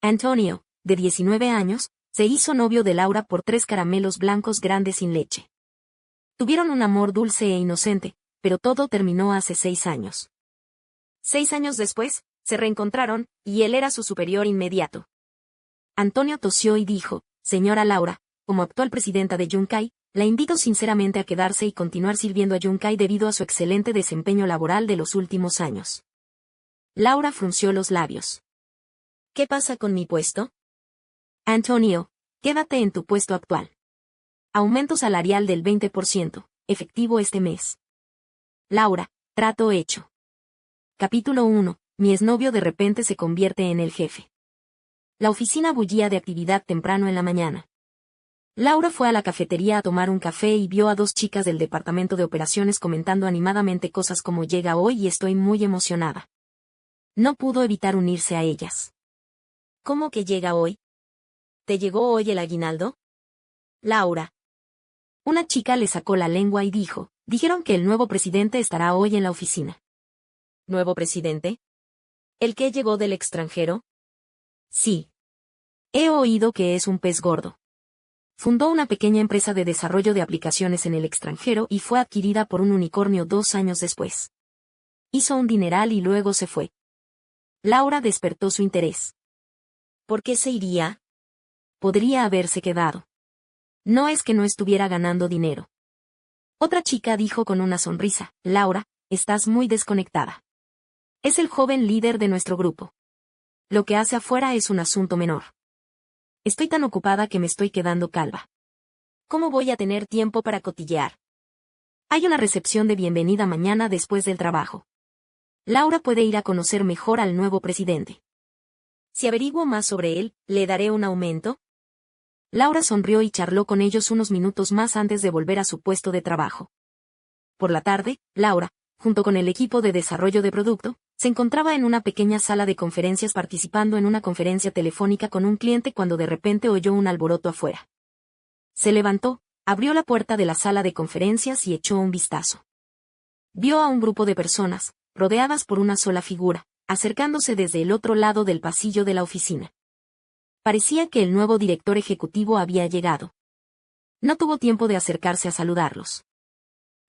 Antonio, de 19 años, se hizo novio de Laura por 3 caramelos blancos grandes sin leche. Tuvieron un amor dulce e inocente, pero todo terminó hace 6 años. 6 años después, se reencontraron, y él era su superior inmediato. Antonio tosió y dijo, «Señora Laura, como actual presidenta de Yunkai, la invito sinceramente a quedarse y continuar sirviendo a Yunkai debido a su excelente desempeño laboral de los últimos años». Laura frunció los labios. «¿Qué pasa con mi puesto?» «Antonio, quédate en tu puesto actual. Aumento salarial del 20%, efectivo este mes». Laura, trato hecho. Capítulo 1. Mi exnovio de repente se convierte en el jefe. La oficina bullía de actividad temprano en la mañana. Laura fue a la cafetería a tomar un café y vio a 2 chicas del departamento de operaciones comentando animadamente cosas como «llega hoy y estoy muy emocionada». No pudo evitar unirse a ellas. «¿Cómo que llega hoy? ¿Te llegó hoy el aguinaldo?» «Laura». Una chica le sacó la lengua y dijo, «Dijeron que el nuevo presidente estará hoy en la oficina». «¿Nuevo presidente? ¿El que llegó del extranjero?» «Sí. He oído que es un pez gordo. Fundó una pequeña empresa de desarrollo de aplicaciones en el extranjero y fue adquirida por un unicornio 2 años después. Hizo un dineral y luego se fue». Laura despertó su interés. ¿Por qué se iría? Podría haberse quedado. No es que no estuviera ganando dinero. Otra chica dijo con una sonrisa, «Laura, estás muy desconectada. Es el joven líder de nuestro grupo. Lo que hace afuera es un asunto menor. Estoy tan ocupada que me estoy quedando calva. ¿Cómo voy a tener tiempo para cotillear? Hay una recepción de bienvenida mañana después del trabajo. Laura puede ir a conocer mejor al nuevo presidente. Si averiguo más sobre él, ¿le daré un aumento?» Laura sonrió y charló con ellos unos minutos más antes de volver a su puesto de trabajo. Por la tarde, Laura, junto con el equipo de desarrollo de producto, se encontraba en una pequeña sala de conferencias participando en una conferencia telefónica con un cliente cuando de repente oyó un alboroto afuera. Se levantó, abrió la puerta de la sala de conferencias y echó un vistazo. Vio a un grupo de personas, rodeadas por una sola figura, acercándose desde el otro lado del pasillo de la oficina. Parecía que el nuevo director ejecutivo había llegado. No tuvo tiempo de acercarse a saludarlos.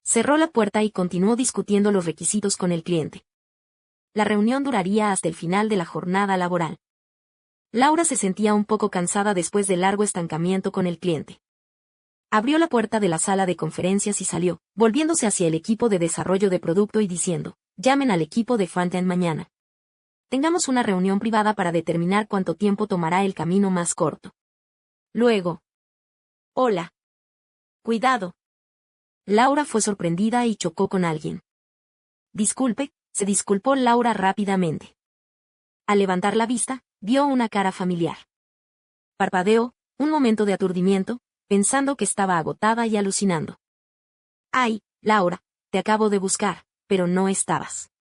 Cerró la puerta y continuó discutiendo los requisitos con el cliente. La reunión duraría hasta el final de la jornada laboral. Laura se sentía un poco cansada después del largo estancamiento con el cliente. Abrió la puerta de la sala de conferencias y salió, volviéndose hacia el equipo de desarrollo de producto y diciendo, «Llamen al equipo de frontend mañana. Tengamos una reunión privada para determinar cuánto tiempo tomará el camino más corto. Luego». «Hola. Cuidado». Laura fue sorprendida y chocó con alguien. «Disculpe», se disculpó Laura rápidamente. Al levantar la vista, vio una cara familiar. Parpadeó, un momento de aturdimiento, pensando que estaba agotada y alucinando. «Ay, Laura, te acabo de buscar, pero no estabas.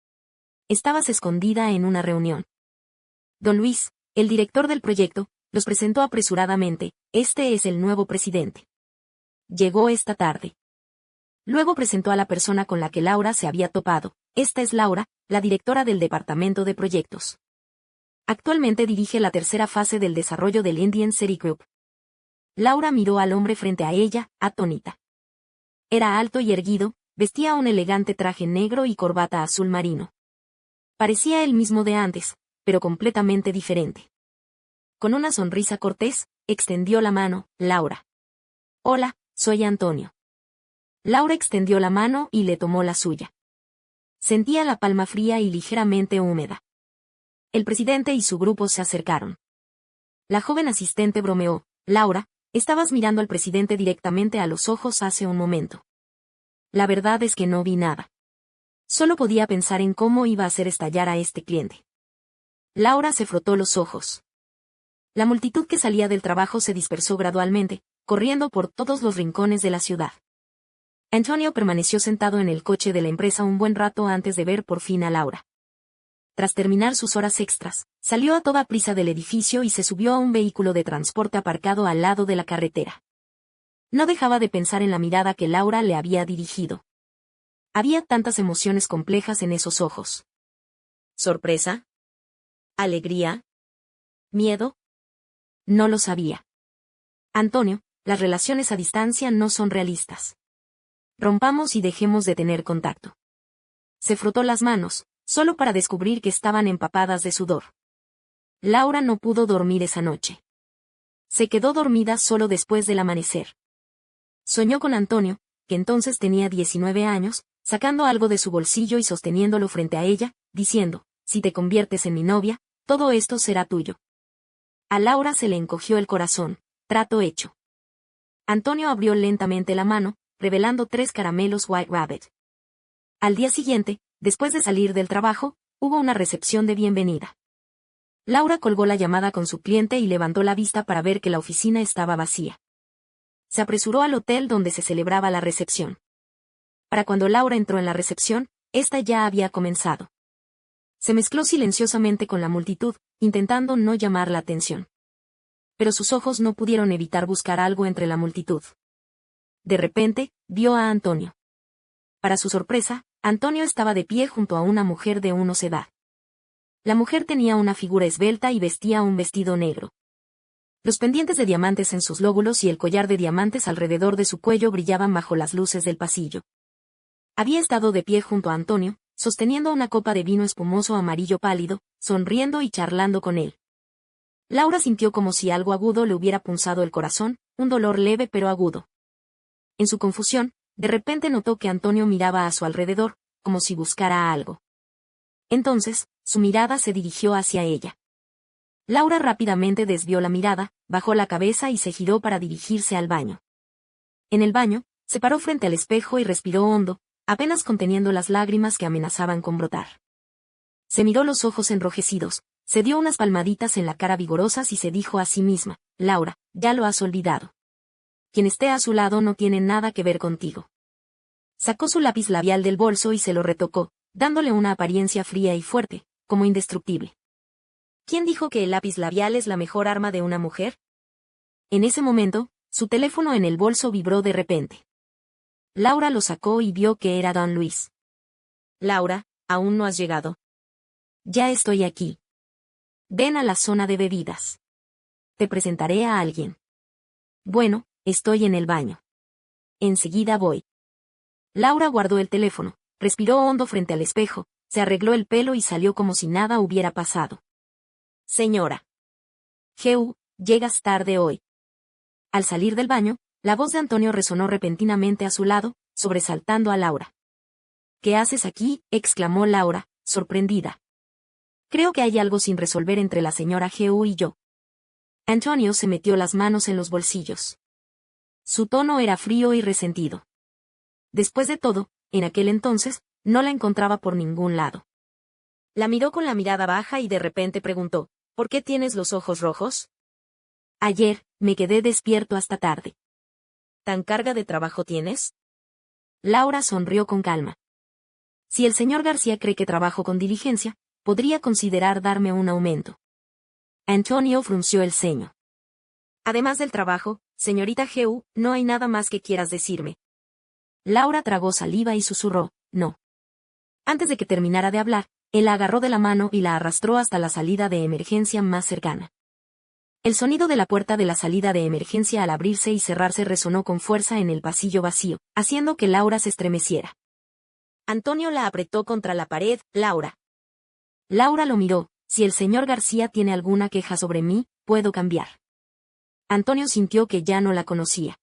Estabas escondida en una reunión». Don Luis, el director del proyecto, los presentó apresuradamente, «Este es el nuevo presidente. Llegó esta tarde». Luego presentó a la persona con la que Laura se había topado. «Esta es Laura, la directora del departamento de proyectos. Actualmente dirige la tercera fase del desarrollo del Indian City Group». Laura miró al hombre frente a ella, atónita. Era alto y erguido, vestía un elegante traje negro y corbata azul marino. Parecía el mismo de antes, pero completamente diferente. Con una sonrisa cortés, extendió la mano, «Laura». «Hola, soy Antonio». Laura extendió la mano y le tomó la suya. Sentía la palma fría y ligeramente húmeda. El presidente y su grupo se acercaron. La joven asistente bromeó, «Laura, estabas mirando al presidente directamente a los ojos hace un momento». «La verdad es que no vi nada. Solo podía pensar en cómo iba a hacer estallar a este cliente». Laura se frotó los ojos. La multitud que salía del trabajo se dispersó gradualmente, corriendo por todos los rincones de la ciudad. Antonio permaneció sentado en el coche de la empresa un buen rato antes de ver por fin a Laura. Tras terminar sus horas extras, salió a toda prisa del edificio y se subió a un vehículo de transporte aparcado al lado de la carretera. No dejaba de pensar en la mirada que Laura le había dirigido. Había tantas emociones complejas en esos ojos. Sorpresa, alegría, miedo, no lo sabía. Antonio, las relaciones a distancia no son realistas. Rompamos y dejemos de tener contacto. Se frotó las manos, solo para descubrir que estaban empapadas de sudor. Laura no pudo dormir esa noche. Se quedó dormida solo después del amanecer. Soñó con Antonio, que entonces tenía 19 años, sacando algo de su bolsillo y sosteniéndolo frente a ella, diciendo, si te conviertes en mi novia, todo esto será tuyo. A Laura se le encogió el corazón, trato hecho. Antonio abrió lentamente la mano, revelando 3 caramelos White Rabbit. Al día siguiente, después de salir del trabajo, hubo una recepción de bienvenida. Laura colgó la llamada con su cliente y levantó la vista para ver que la oficina estaba vacía. Se apresuró al hotel donde se celebraba la recepción. Para cuando Laura entró en la recepción, esta ya había comenzado. Se mezcló silenciosamente con la multitud, intentando no llamar la atención. Pero sus ojos no pudieron evitar buscar algo entre la multitud. De repente, vio a Antonio. Para su sorpresa, Antonio estaba de pie junto a una mujer de unos edad. La mujer tenía una figura esbelta y vestía un vestido negro. Los pendientes de diamantes en sus lóbulos y el collar de diamantes alrededor de su cuello brillaban bajo las luces del pasillo. Había estado de pie junto a Antonio, sosteniendo una copa de vino espumoso amarillo pálido, sonriendo y charlando con él. Laura sintió como si algo agudo le hubiera punzado el corazón, un dolor leve pero agudo. En su confusión, de repente notó que Antonio miraba a su alrededor, como si buscara algo. Entonces, su mirada se dirigió hacia ella. Laura rápidamente desvió la mirada, bajó la cabeza y se giró para dirigirse al baño. En el baño, se paró frente al espejo y respiró hondo, apenas conteniendo las lágrimas que amenazaban con brotar. Se miró los ojos enrojecidos, se dio unas palmaditas en la cara vigorosas y se dijo a sí misma, Laura, ya lo has olvidado. Quien esté a su lado no tiene nada que ver contigo. Sacó su lápiz labial del bolso y se lo retocó, dándole una apariencia fría y fuerte, como indestructible. ¿Quién dijo que el lápiz labial es la mejor arma de una mujer? En ese momento, su teléfono en el bolso vibró de repente. Laura lo sacó y vio que era Don Luis. Laura, ¿aún no has llegado? Ya estoy aquí. Ven a la zona de bebidas. Te presentaré a alguien. Bueno, estoy en el baño. Enseguida voy. Laura guardó el teléfono, respiró hondo frente al espejo, se arregló el pelo y salió como si nada hubiera pasado. Señora. Llegas tarde hoy. Al salir del baño, la voz de Antonio resonó repentinamente a su lado, sobresaltando a Laura. ¿Qué haces aquí?, exclamó Laura, sorprendida. Creo que hay algo sin resolver entre la señora y yo. Antonio se metió las manos en los bolsillos. Su tono era frío y resentido. Después de todo, en aquel entonces, no la encontraba por ningún lado. La miró con la mirada baja y de repente preguntó, ¿por qué tienes los ojos rojos? Ayer, me quedé despierto hasta tarde. ¿Tan carga de trabajo tienes? Laura sonrió con calma. Si el señor García cree que trabajo con diligencia, podría considerar darme un aumento. Antonio frunció el ceño. Además del trabajo, señorita no hay nada más que quieras decirme. Laura tragó saliva y susurró, no. Antes de que terminara de hablar, él la agarró de la mano y la arrastró hasta la salida de emergencia más cercana. El sonido de la puerta de la salida de emergencia al abrirse y cerrarse resonó con fuerza en el pasillo vacío, haciendo que Laura se estremeciera. Antonio la apretó contra la pared, Laura. Laura lo miró, si el señor García tiene alguna queja sobre mí, puedo cambiar. Antonio sintió que ya no la conocía.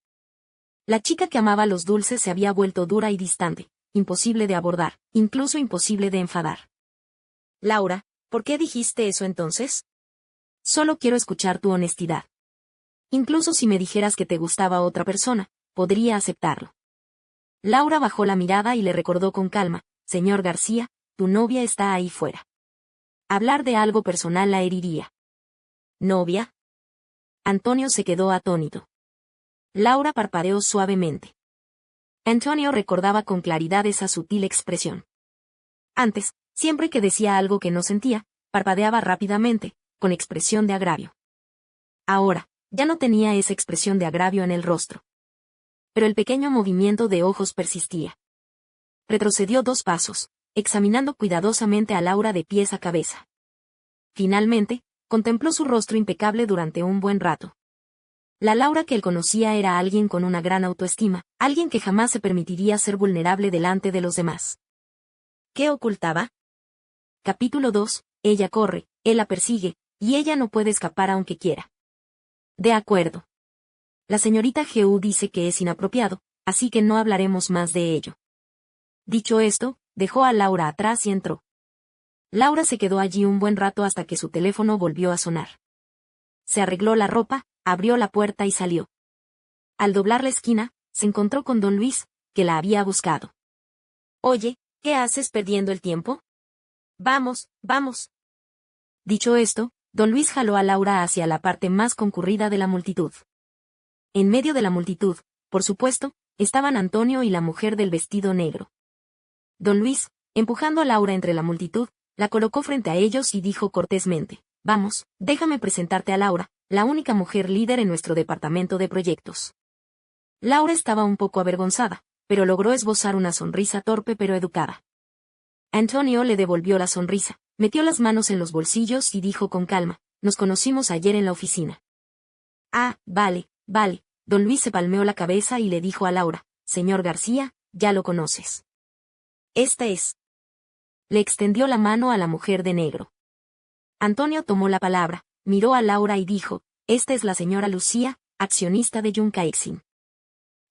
La chica que amaba los dulces se había vuelto dura y distante, imposible de abordar, incluso imposible de enfadar. Laura, ¿por qué dijiste eso entonces? Solo quiero escuchar tu honestidad. Incluso si me dijeras que te gustaba otra persona, podría aceptarlo. Laura bajó la mirada y le recordó con calma, señor García, tu novia está ahí fuera. Hablar de algo personal la heriría. ¿Novia? Antonio se quedó atónito. Laura parpadeó suavemente. Antonio recordaba con claridad esa sutil expresión. Antes, siempre que decía algo que no sentía, parpadeaba rápidamente, con expresión de agravio. Ahora, ya no tenía esa expresión de agravio en el rostro. Pero el pequeño movimiento de ojos persistía. Retrocedió 2 pasos, examinando cuidadosamente a Laura de pies a cabeza. Finalmente, Contempló su rostro impecable durante un buen rato. La Laura que él conocía era alguien con una gran autoestima, alguien que jamás se permitiría ser vulnerable delante de los demás. ¿Qué ocultaba? Capítulo 2. Ella corre, él la persigue, y ella no puede escapar aunque quiera. De acuerdo. La señorita G.U. dice que es inapropiado, así que no hablaremos más de ello. Dicho esto, dejó a Laura atrás y entró. Laura se quedó allí un buen rato hasta que su teléfono volvió a sonar. Se arregló la ropa, abrió la puerta y salió. Al doblar la esquina, se encontró con don Luis, que la había buscado. Oye, ¿qué haces perdiendo el tiempo? Vamos, vamos. Dicho esto, don Luis jaló a Laura hacia la parte más concurrida de la multitud. En medio de la multitud, por supuesto, estaban Antonio y la mujer del vestido negro. Don Luis, empujando a Laura entre la multitud, la colocó frente a ellos y dijo cortésmente: Vamos, déjame presentarte a Laura, la única mujer líder en nuestro departamento de proyectos. Laura estaba un poco avergonzada, pero logró esbozar una sonrisa torpe pero educada. Antonio le devolvió la sonrisa, metió las manos en los bolsillos y dijo con calma: Nos conocimos ayer en la oficina. Ah, vale, vale. Don Luis se palmeó la cabeza y le dijo a Laura: Señor García, ya lo conoces. Esta es. Le extendió la mano a la mujer de negro. Antonio tomó la palabra, miró a Laura y dijo: Esta es la señora Lucía, accionista de Juncaexin.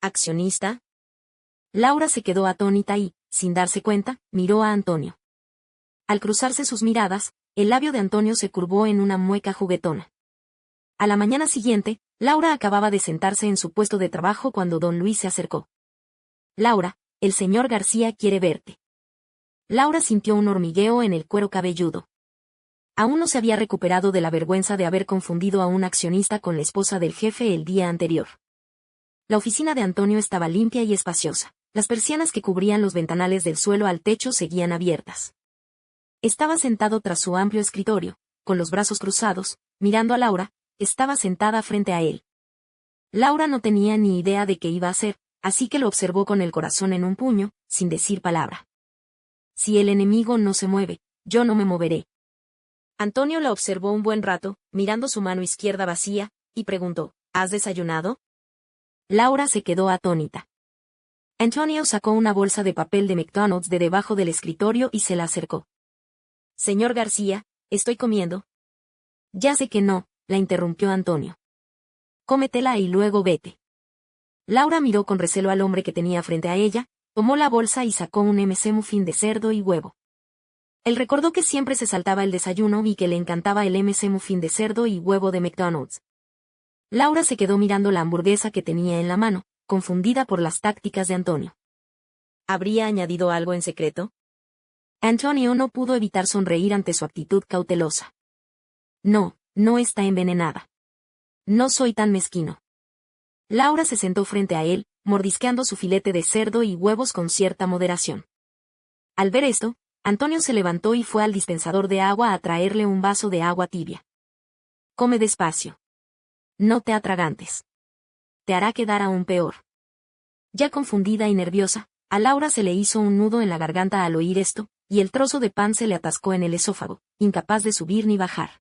¿Accionista? Laura se quedó atónita y, sin darse cuenta, miró a Antonio. Al cruzarse sus miradas, el labio de Antonio se curvó en una mueca juguetona. A la mañana siguiente, Laura acababa de sentarse en su puesto de trabajo cuando don Luis se acercó. Laura, el señor García quiere verte. Laura sintió un hormigueo en el cuero cabelludo. Aún no se había recuperado de la vergüenza de haber confundido a un accionista con la esposa del jefe el día anterior. La oficina de Antonio estaba limpia y espaciosa. Las persianas que cubrían los ventanales del suelo al techo seguían abiertas. Estaba sentado tras su amplio escritorio, con los brazos cruzados, mirando a Laura, que estaba sentada frente a él. Laura no tenía ni idea de qué iba a hacer, así que lo observó con el corazón en un puño, sin decir palabra. Si el enemigo no se mueve, yo no me moveré. Antonio la observó un buen rato, mirando su mano izquierda vacía, y preguntó: ¿Has desayunado? Laura se quedó atónita. Antonio sacó una bolsa de papel de McDonald's de debajo del escritorio y se la acercó. Señor García, estoy comiendo. Ya sé que no, la interrumpió Antonio. Cómetela y luego vete. Laura miró con recelo al hombre que tenía frente a ella, tomó la bolsa y sacó un MC muffin de cerdo y huevo. Él recordó que siempre se saltaba el desayuno y que le encantaba el MC muffin de cerdo y huevo de McDonald's. Laura se quedó mirando la hamburguesa que tenía en la mano, confundida por las tácticas de Antonio. ¿Habría añadido algo en secreto? Antonio no pudo evitar sonreír ante su actitud cautelosa. No, no está envenenada. No soy tan mezquino. Laura se sentó frente a él, mordisqueando su filete de cerdo y huevos con cierta moderación. Al ver esto, Antonio se levantó y fue al dispensador de agua a traerle un vaso de agua tibia. Come despacio. No te atragantes. Te hará quedar aún peor. Ya confundida y nerviosa, a Laura se le hizo un nudo en la garganta al oír esto, y el trozo de pan se le atascó en el esófago, incapaz de subir ni bajar.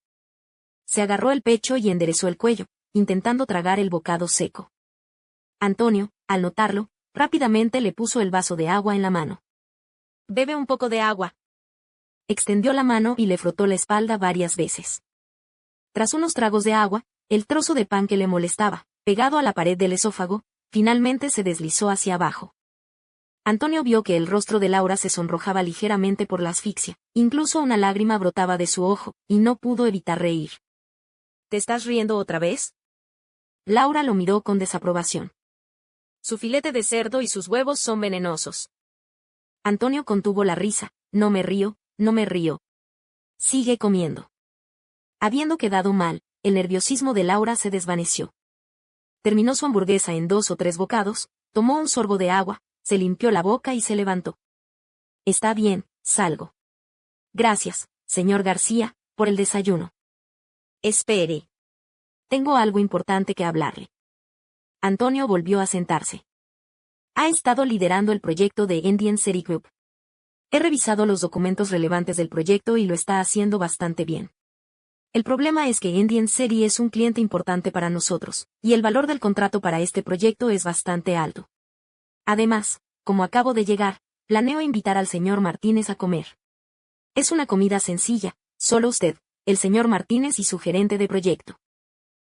Se agarró el pecho y enderezó el cuello, intentando tragar el bocado seco. Antonio, al notarlo, rápidamente le puso el vaso de agua en la mano. Bebe un poco de agua. Extendió la mano y le frotó la espalda varias veces. Tras unos tragos de agua, el trozo de pan que le molestaba, pegado a la pared del esófago, finalmente se deslizó hacia abajo. Antonio vio que el rostro de Laura se sonrojaba ligeramente por la asfixia, incluso una lágrima brotaba de su ojo, y no pudo evitar reír. ¿Te estás riendo otra vez? Laura lo miró con desaprobación. Su filete de cerdo y sus huevos son venenosos. Antonio contuvo la risa. No me río, no me río. Sigue comiendo. Habiendo quedado mal, el nerviosismo de Laura se desvaneció. Terminó su hamburguesa en 2 o 3 bocados, tomó un sorbo de agua, se limpió la boca y se levantó. Está bien, salgo. Gracias, señor García, por el desayuno. Espere. Tengo algo importante que hablarle. Antonio volvió a sentarse. Ha estado liderando el proyecto de Indian City Group. He revisado los documentos relevantes del proyecto y lo está haciendo bastante bien. El problema es que Indian City es un cliente importante para nosotros, y el valor del contrato para este proyecto es bastante alto. Además, como acabo de llegar, planeo invitar al señor Martínez a comer. Es una comida sencilla, solo usted, el señor Martínez y su gerente de proyecto.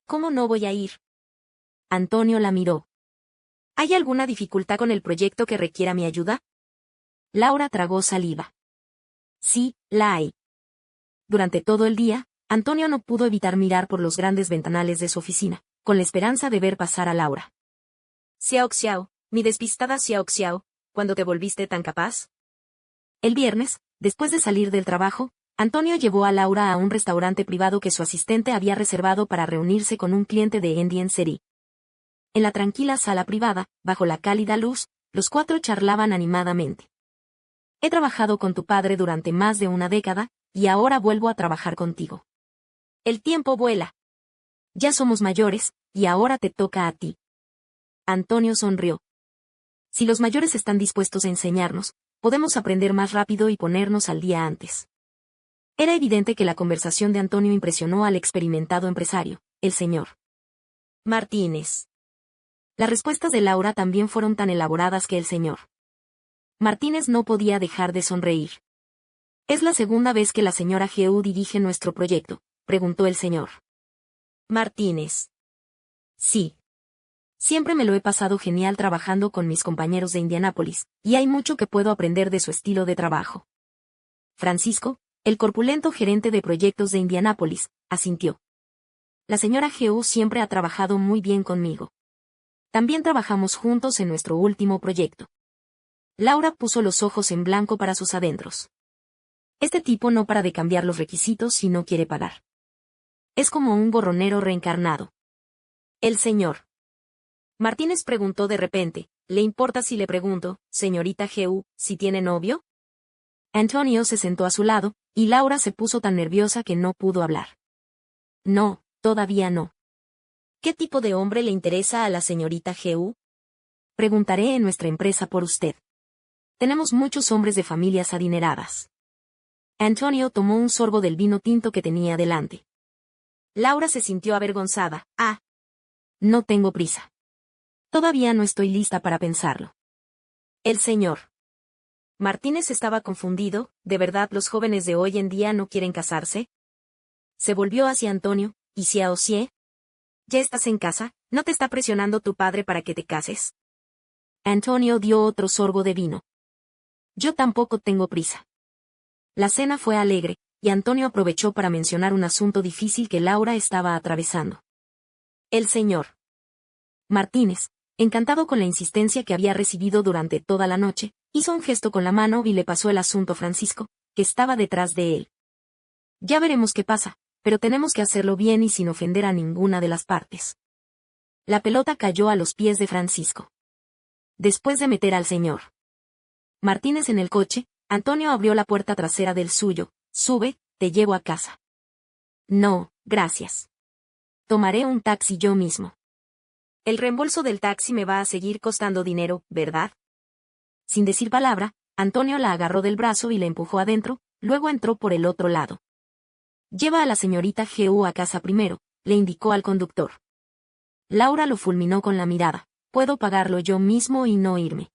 ¿Cómo no voy a ir? Antonio la miró. ¿Hay alguna dificultad con el proyecto que requiera mi ayuda? Laura tragó saliva. Sí, la hay. Durante todo el día, Antonio no pudo evitar mirar por los grandes ventanales de su oficina, con la esperanza de ver pasar a Laura. Xiao Xiao, mi despistada Xiao Xiao, ¿cuándo te volviste tan capaz? El viernes, después de salir del trabajo, Antonio llevó a Laura a un restaurante privado que su asistente había reservado para reunirse con un cliente de Indian City. En la tranquila sala privada, bajo la cálida luz, los cuatro charlaban animadamente. He trabajado con tu padre durante más de una década, y ahora vuelvo a trabajar contigo. El tiempo vuela. Ya somos mayores, y ahora te toca a ti. Antonio sonrió. Si los mayores están dispuestos a enseñarnos, podemos aprender más rápido y ponernos al día antes. Era evidente que la conversación de Antonio impresionó al experimentado empresario, el señor Martínez. Las respuestas de Laura también fueron tan elaboradas que el señor Martínez no podía dejar de sonreír. ¿Es la segunda vez que la señora Geu dirige nuestro proyecto?, preguntó el señor Martínez. Sí. Siempre me lo he pasado genial trabajando con mis compañeros de Indianápolis, y hay mucho que puedo aprender de su estilo de trabajo. Francisco, el corpulento gerente de proyectos de Indianápolis, asintió. La señora Geu siempre ha trabajado muy bien conmigo. También trabajamos juntos en nuestro último proyecto. Laura puso los ojos en blanco para sus adentros. Este tipo no para de cambiar los requisitos si no quiere pagar. Es como un gorronero reencarnado. El señor Martínez preguntó de repente, ¿le importa si le pregunto, señorita Geu, si tiene novio? Antonio se sentó a su lado, y Laura se puso tan nerviosa que no pudo hablar. No, todavía no. ¿Qué tipo de hombre le interesa a la señorita Geu? Preguntaré en nuestra empresa por usted. Tenemos muchos hombres de familias adineradas. Antonio tomó un sorbo del vino tinto que tenía delante. Laura se sintió avergonzada. No tengo prisa. Todavía no estoy lista para pensarlo. El señor Martínez estaba confundido. ¿De verdad los jóvenes de hoy en día no quieren casarse? Se volvió hacia Antonio. ¿Y Xiao Xie? ¿Ya estás en casa? ¿No te está presionando tu padre para que te cases? Antonio dio otro sorbo de vino. Yo tampoco tengo prisa. La cena fue alegre, y Antonio aprovechó para mencionar un asunto difícil que Laura estaba atravesando. El señor Martínez, encantado con la insistencia que había recibido durante toda la noche, hizo un gesto con la mano y le pasó el asunto a Francisco, que estaba detrás de él. Ya veremos qué pasa, pero tenemos que hacerlo bien y sin ofender a ninguna de las partes. La pelota cayó a los pies de Francisco. Después de meter al señor Martínez en el coche, Antonio abrió la puerta trasera del suyo. Sube, te llevo a casa. No, gracias. Tomaré un taxi yo mismo. El reembolso del taxi me va a seguir costando dinero, ¿verdad? Sin decir palabra, Antonio la agarró del brazo y la empujó adentro, luego entró por el otro lado. Lleva a la señorita Geu a casa primero, le indicó al conductor. Laura lo fulminó con la mirada. Puedo pagarlo yo mismo y no irme.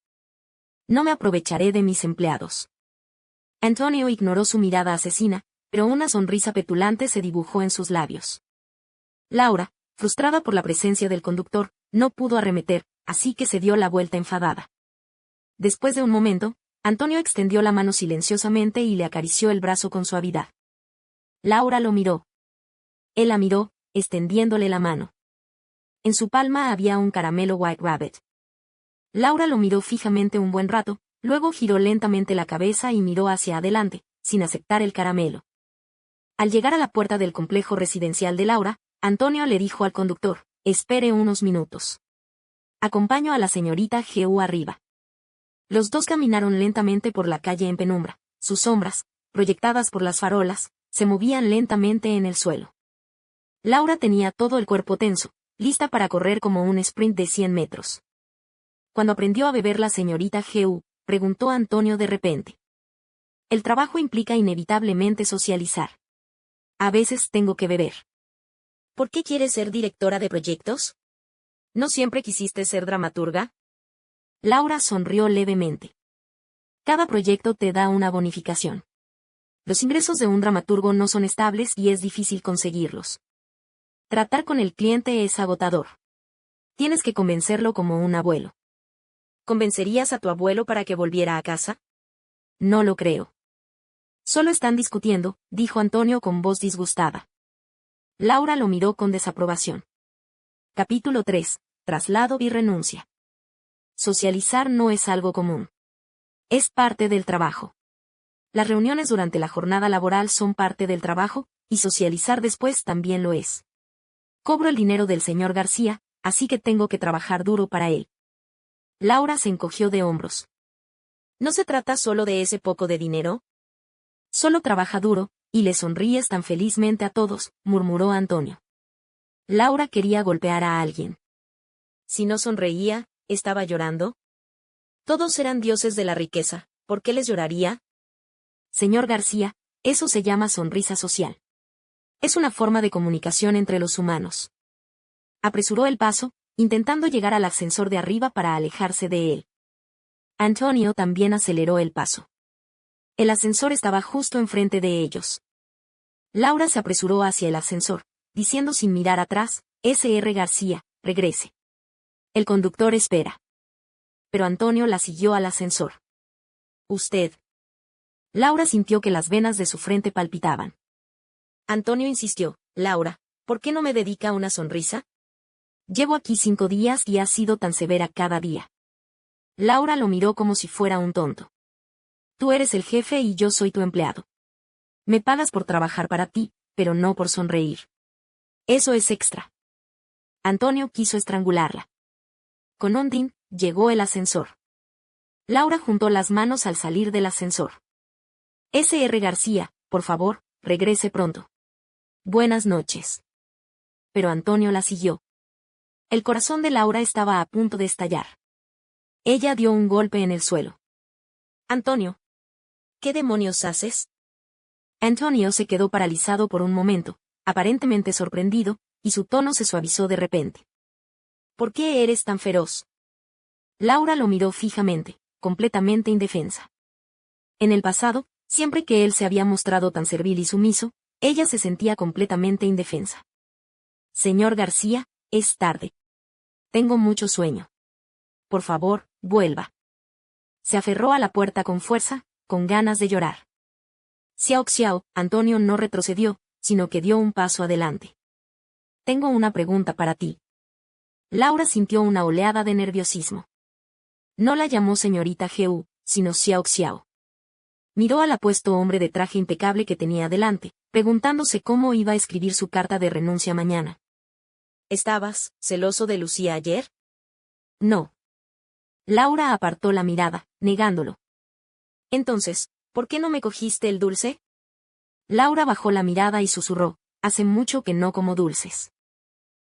No me aprovecharé de mis empleados. Antonio ignoró su mirada asesina, pero una sonrisa petulante se dibujó en sus labios. Laura, frustrada por la presencia del conductor, no pudo arremeter, así que se dio la vuelta enfadada. Después de un momento, Antonio extendió la mano silenciosamente y le acarició el brazo con suavidad. Laura lo miró. Él la miró, extendiéndole la mano. En su palma había un caramelo White Rabbit. Laura lo miró fijamente un buen rato, luego giró lentamente la cabeza y miró hacia adelante, sin aceptar el caramelo. Al llegar a la puerta del complejo residencial de Laura, Antonio le dijo al conductor, espere unos minutos. Acompaño a la señorita Geu arriba. Los dos caminaron lentamente por la calle en penumbra. Sus sombras, proyectadas por las farolas, se movían lentamente en el suelo. Laura tenía todo el cuerpo tenso, lista para correr como un sprint de 100 metros. Cuando aprendió a beber la señorita Geu, preguntó a Antonio de repente. El trabajo implica inevitablemente socializar. A veces tengo que beber. ¿Por qué quieres ser directora de proyectos? ¿No siempre quisiste ser dramaturga? Laura sonrió levemente. Cada proyecto te da una bonificación. Los ingresos de un dramaturgo no son estables y es difícil conseguirlos. Tratar con el cliente es agotador. Tienes que convencerlo como un abuelo. ¿Convencerías a tu abuelo para que volviera a casa? No lo creo. Solo están discutiendo, dijo Antonio con voz disgustada. Laura lo miró con desaprobación. Capítulo 3. Traslado y renuncia. Socializar no es algo común. Es parte del trabajo. Las reuniones durante la jornada laboral son parte del trabajo, y socializar después también lo es. Cobro el dinero del señor García, así que tengo que trabajar duro para él. Laura se encogió de hombros. ¿No se trata solo de ese poco de dinero? Solo trabaja duro, y le sonríes tan felizmente a todos, murmuró Antonio. Laura quería golpear a alguien. Si no sonreía, ¿estaba llorando? Todos eran dioses de la riqueza, ¿por qué les lloraría? Señor García, eso se llama sonrisa social. Es una forma de comunicación entre los humanos. Apresuró el paso, intentando llegar al ascensor de arriba para alejarse de él. Antonio también aceleró el paso. El ascensor estaba justo enfrente de ellos. Laura se apresuró hacia el ascensor, diciendo sin mirar atrás, Sr. García, regrese. El conductor espera. Pero Antonio la siguió al ascensor. Usted. Laura sintió que las venas de su frente palpitaban. Antonio insistió, Laura, ¿por qué no me dedica una sonrisa? Llevo aquí 5 días y has sido tan severa cada día. Laura lo miró como si fuera un tonto. Tú eres el jefe y yo soy tu empleado. Me pagas por trabajar para ti, pero no por sonreír. Eso es extra. Antonio quiso estrangularla. Con un din, llegó el ascensor. Laura juntó las manos al salir del ascensor. Sr. García, por favor, regrese pronto. Buenas noches. Pero Antonio la siguió. El corazón de Laura estaba a punto de estallar. Ella dio un golpe en el suelo. Antonio. ¿Qué demonios haces? Antonio se quedó paralizado por un momento, aparentemente sorprendido, y su tono se suavizó de repente. ¿Por qué eres tan feroz? Laura lo miró fijamente, completamente indefensa. En el pasado, siempre que él se había mostrado tan servil y sumiso, ella se sentía completamente indefensa. Señor García, es tarde. Tengo mucho sueño. Por favor, vuelva. Se aferró a la puerta con fuerza, con ganas de llorar. Xiao Xiao, Antonio no retrocedió, sino que dio un paso adelante. Tengo una pregunta para ti. Laura sintió una oleada de nerviosismo. No la llamó señorita Gu, sino Xiao Xiao. Miró al apuesto hombre de traje impecable que tenía delante, preguntándose cómo iba a escribir su carta de renuncia mañana. ¿Estabas celoso de Lucía ayer? No. Laura apartó la mirada, negándolo. Entonces, ¿por qué no me cogiste el dulce? Laura bajó la mirada y susurró, hace mucho que no como dulces.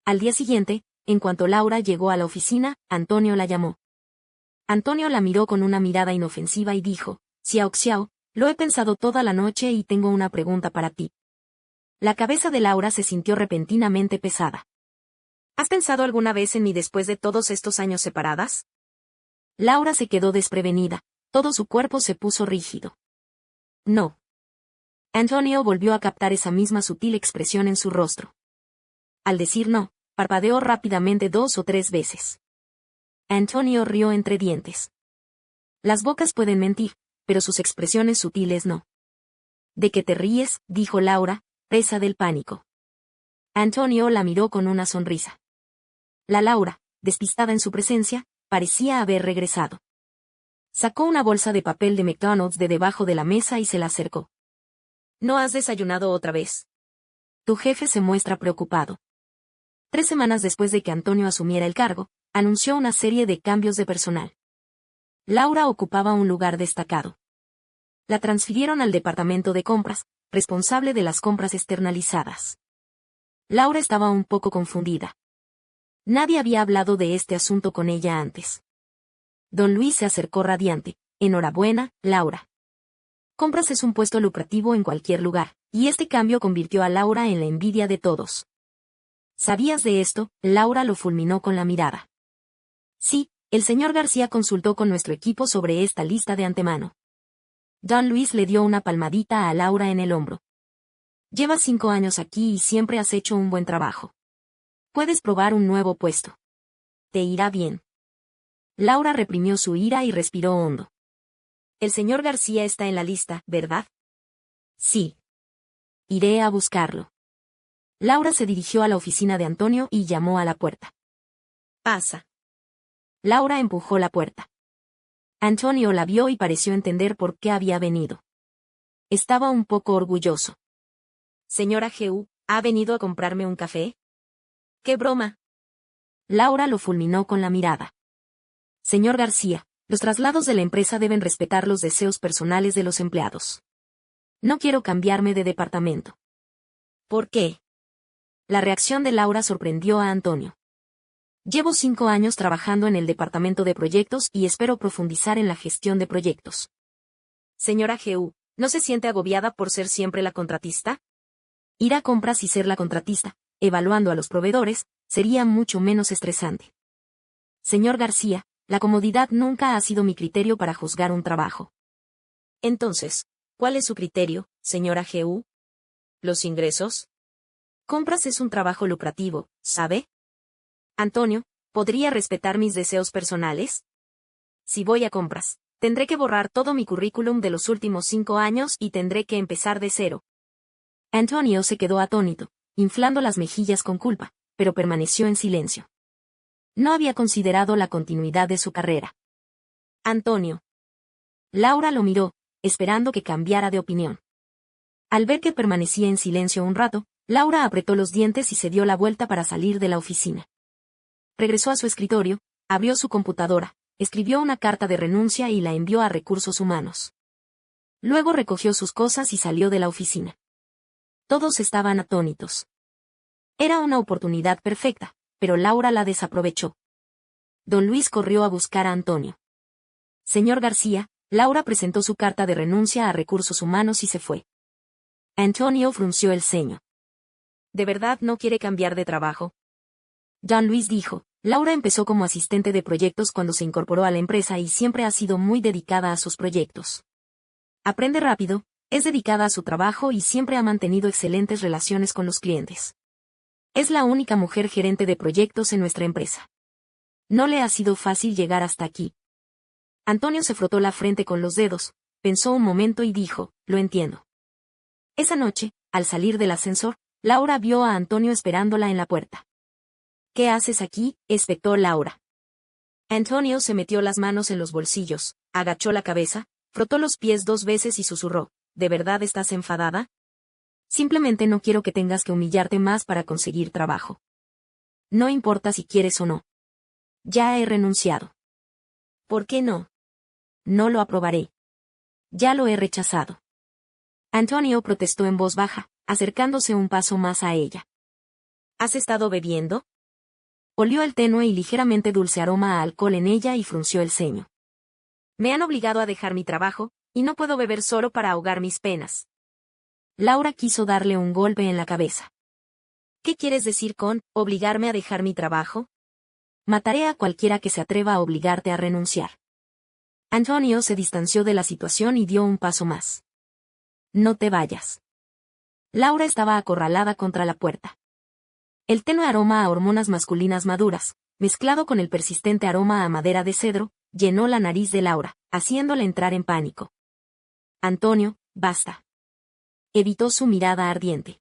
Al día siguiente, en cuanto Laura llegó a la oficina, Antonio la llamó. Antonio la miró con una mirada inofensiva y dijo, Xiao Xiao, lo he pensado toda la noche y tengo una pregunta para ti. La cabeza de Laura se sintió repentinamente pesada. ¿Has pensado alguna vez en mí después de todos estos años separadas? Laura se quedó desprevenida, todo su cuerpo se puso rígido. No. Antonio volvió a captar esa misma sutil expresión en su rostro. Al decir no, parpadeó rápidamente 2 o 3 veces. Antonio rió entre dientes. Las bocas pueden mentir, pero sus expresiones sutiles no. ¿De qué te ríes?, dijo Laura, presa del pánico. Antonio la miró con una sonrisa. La Laura, despistada en su presencia, parecía haber regresado. Sacó una bolsa de papel de McDonald's de debajo de la mesa y se la acercó. ¿No has desayunado otra vez? Tu jefe se muestra preocupado. 3 semanas después de que Antonio asumiera el cargo, anunció una serie de cambios de personal. Laura ocupaba un lugar destacado. La transfirieron al departamento de compras, responsable de las compras externalizadas. Laura estaba un poco confundida. Nadie había hablado de este asunto con ella antes. Don Luis se acercó radiante. Enhorabuena, Laura. Compras es un puesto lucrativo en cualquier lugar, y este cambio convirtió a Laura en la envidia de todos. ¿Sabías de esto? Laura lo fulminó con la mirada. Sí, el señor García consultó con nuestro equipo sobre esta lista de antemano. Don Luis le dio una palmadita a Laura en el hombro. Llevas 5 años aquí y siempre has hecho un buen trabajo. Puedes probar un nuevo puesto. Te irá bien. Laura reprimió su ira y respiró hondo. El señor García está en la lista, ¿verdad? Sí. Iré a buscarlo. Laura se dirigió a la oficina de Antonio y llamó a la puerta. Pasa. Laura empujó la puerta. Antonio la vio y pareció entender por qué había venido. Estaba un poco orgulloso. Señora G.U., ¿ha venido a comprarme un café? ¡Qué broma! Laura lo fulminó con la mirada. Señor García, los traslados de la empresa deben respetar los deseos personales de los empleados. No quiero cambiarme de departamento. ¿Por qué? La reacción de Laura sorprendió a Antonio. Llevo 5 años trabajando en el departamento de proyectos y espero profundizar en la gestión de proyectos. Señora G.U., ¿no se siente agobiada por ser siempre la contratista? Ir a compras y ser la contratista, evaluando a los proveedores, sería mucho menos estresante. Señor García, la comodidad nunca ha sido mi criterio para juzgar un trabajo. Entonces, ¿cuál es su criterio, señora G.U.? ¿Los ingresos? Compras es un trabajo lucrativo, ¿sabe? Antonio, ¿podría respetar mis deseos personales? Si voy a compras, tendré que borrar todo mi currículum de los últimos 5 años y tendré que empezar de cero. Antonio se quedó atónito, inflando las mejillas con culpa, pero permaneció en silencio. No había considerado la continuidad de su carrera. Antonio. Laura lo miró, esperando que cambiara de opinión. Al ver que permanecía en silencio un rato, Laura apretó los dientes y se dio la vuelta para salir de la oficina. Regresó a su escritorio, abrió su computadora, escribió una carta de renuncia y la envió a Recursos Humanos. Luego recogió sus cosas y salió de la oficina. Todos estaban atónitos. Era una oportunidad perfecta, pero Laura la desaprovechó. Don Luis corrió a buscar a Antonio. Señor García, Laura presentó su carta de renuncia a Recursos Humanos y se fue. Antonio frunció el ceño. ¿De verdad no quiere cambiar de trabajo? Don Luis dijo, Laura empezó como asistente de proyectos cuando se incorporó a la empresa y siempre ha sido muy dedicada a sus proyectos. Aprende rápido, es dedicada a su trabajo y siempre ha mantenido excelentes relaciones con los clientes. Es la única mujer gerente de proyectos en nuestra empresa. No le ha sido fácil llegar hasta aquí. Antonio se frotó la frente con los dedos, pensó un momento y dijo, lo entiendo. Esa noche, al salir del ascensor, Laura vio a Antonio esperándola en la puerta. ¿Qué haces aquí?, espetó Laura. Antonio se metió las manos en los bolsillos, agachó la cabeza, frotó los pies 2 veces y susurró, ¿de verdad estás enfadada? Simplemente no quiero que tengas que humillarte más para conseguir trabajo. No importa si quieres o no. Ya he renunciado. ¿Por qué no? No lo aprobaré. Ya lo he rechazado. Antonio protestó en voz baja, acercándose un paso más a ella. ¿Has estado bebiendo? Olió el tenue y ligeramente dulce aroma a alcohol en ella y frunció el ceño. Me han obligado a dejar mi trabajo, y no puedo beber solo para ahogar mis penas. Laura quiso darle un golpe en la cabeza. ¿Qué quieres decir con obligarme a dejar mi trabajo? Mataré a cualquiera que se atreva a obligarte a renunciar. Antonio se distanció de la situación y dio un paso más. No te vayas. Laura estaba acorralada contra la puerta. El tenue aroma a hormonas masculinas maduras, mezclado con el persistente aroma a madera de cedro, llenó la nariz de Laura, haciéndola entrar en pánico. Antonio, basta. Evitó su mirada ardiente.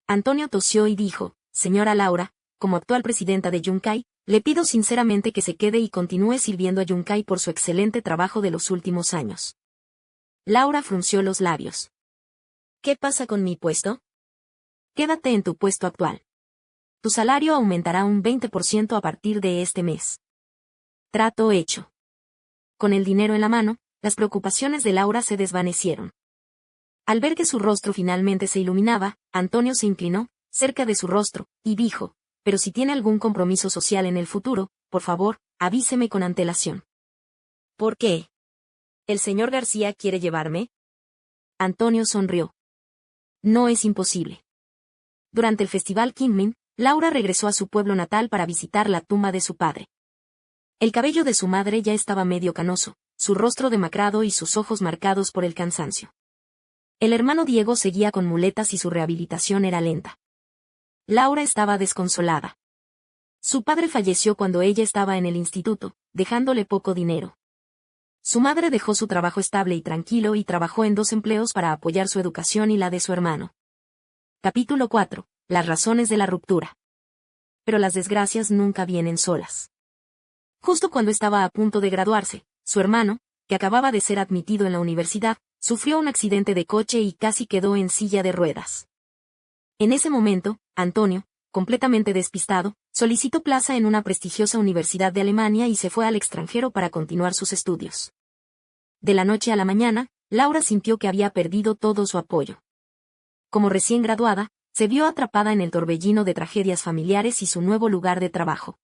Antonio tosió y dijo, señora Laura, como actual presidenta de Yunkai, le pido sinceramente que se quede y continúe sirviendo a Yunkai por su excelente trabajo de los últimos años. Laura frunció los labios. ¿Qué pasa con mi puesto? Quédate en tu puesto actual. Tu salario aumentará un 20% a partir de este mes. Trato hecho. Con el dinero en la mano, las preocupaciones de Laura se desvanecieron. Al ver que su rostro finalmente se iluminaba, Antonio se inclinó, cerca de su rostro, y dijo, pero si tiene algún compromiso social en el futuro, por favor, avíseme con antelación. ¿Por qué? ¿El señor García quiere llevarme? Antonio sonrió. no es imposible. Durante el festival Kinmin, Laura regresó a su pueblo natal para visitar la tumba de su padre. El cabello de su madre ya estaba medio canoso, su rostro demacrado y sus ojos marcados por el cansancio. El hermano Diego seguía con muletas y su rehabilitación era lenta. Laura estaba desconsolada. Su padre falleció cuando ella estaba en el instituto, dejándole poco dinero. Su madre dejó su trabajo estable y tranquilo y trabajó en 2 empleos para apoyar su educación y la de su hermano. Capítulo 4. Las razones de la ruptura. Pero las desgracias nunca vienen solas. Justo cuando estaba a punto de graduarse, su hermano, que acababa de ser admitido en la universidad, sufrió un accidente de coche y casi quedó en silla de ruedas. En ese momento, Antonio, completamente despistado, solicitó plaza en una prestigiosa universidad de Alemania y se fue al extranjero para continuar sus estudios. De la noche a la mañana, Laura sintió que había perdido todo su apoyo. Como recién graduada, se vio atrapada en el torbellino de tragedias familiares y su nuevo lugar de trabajo.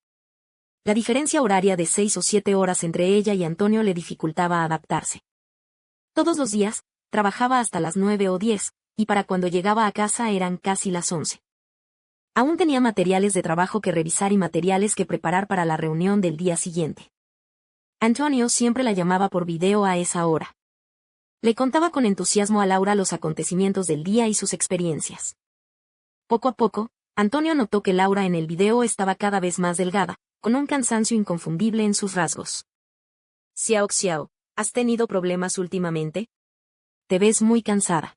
La diferencia horaria de 6 o 7 horas entre ella y Antonio le dificultaba adaptarse. Todos los días, trabajaba hasta las 9 o 10, y para cuando llegaba a casa eran casi las 11. Aún tenía materiales de trabajo que revisar y materiales que preparar para la reunión del día siguiente. Antonio siempre la llamaba por video a esa hora. Le contaba con entusiasmo a Laura los acontecimientos del día y sus experiencias. Poco a poco, Antonio notó que Laura en el video estaba cada vez más delgada, con un cansancio inconfundible en sus rasgos. Xiao Xiao, ¿has tenido problemas últimamente? Te ves muy cansada.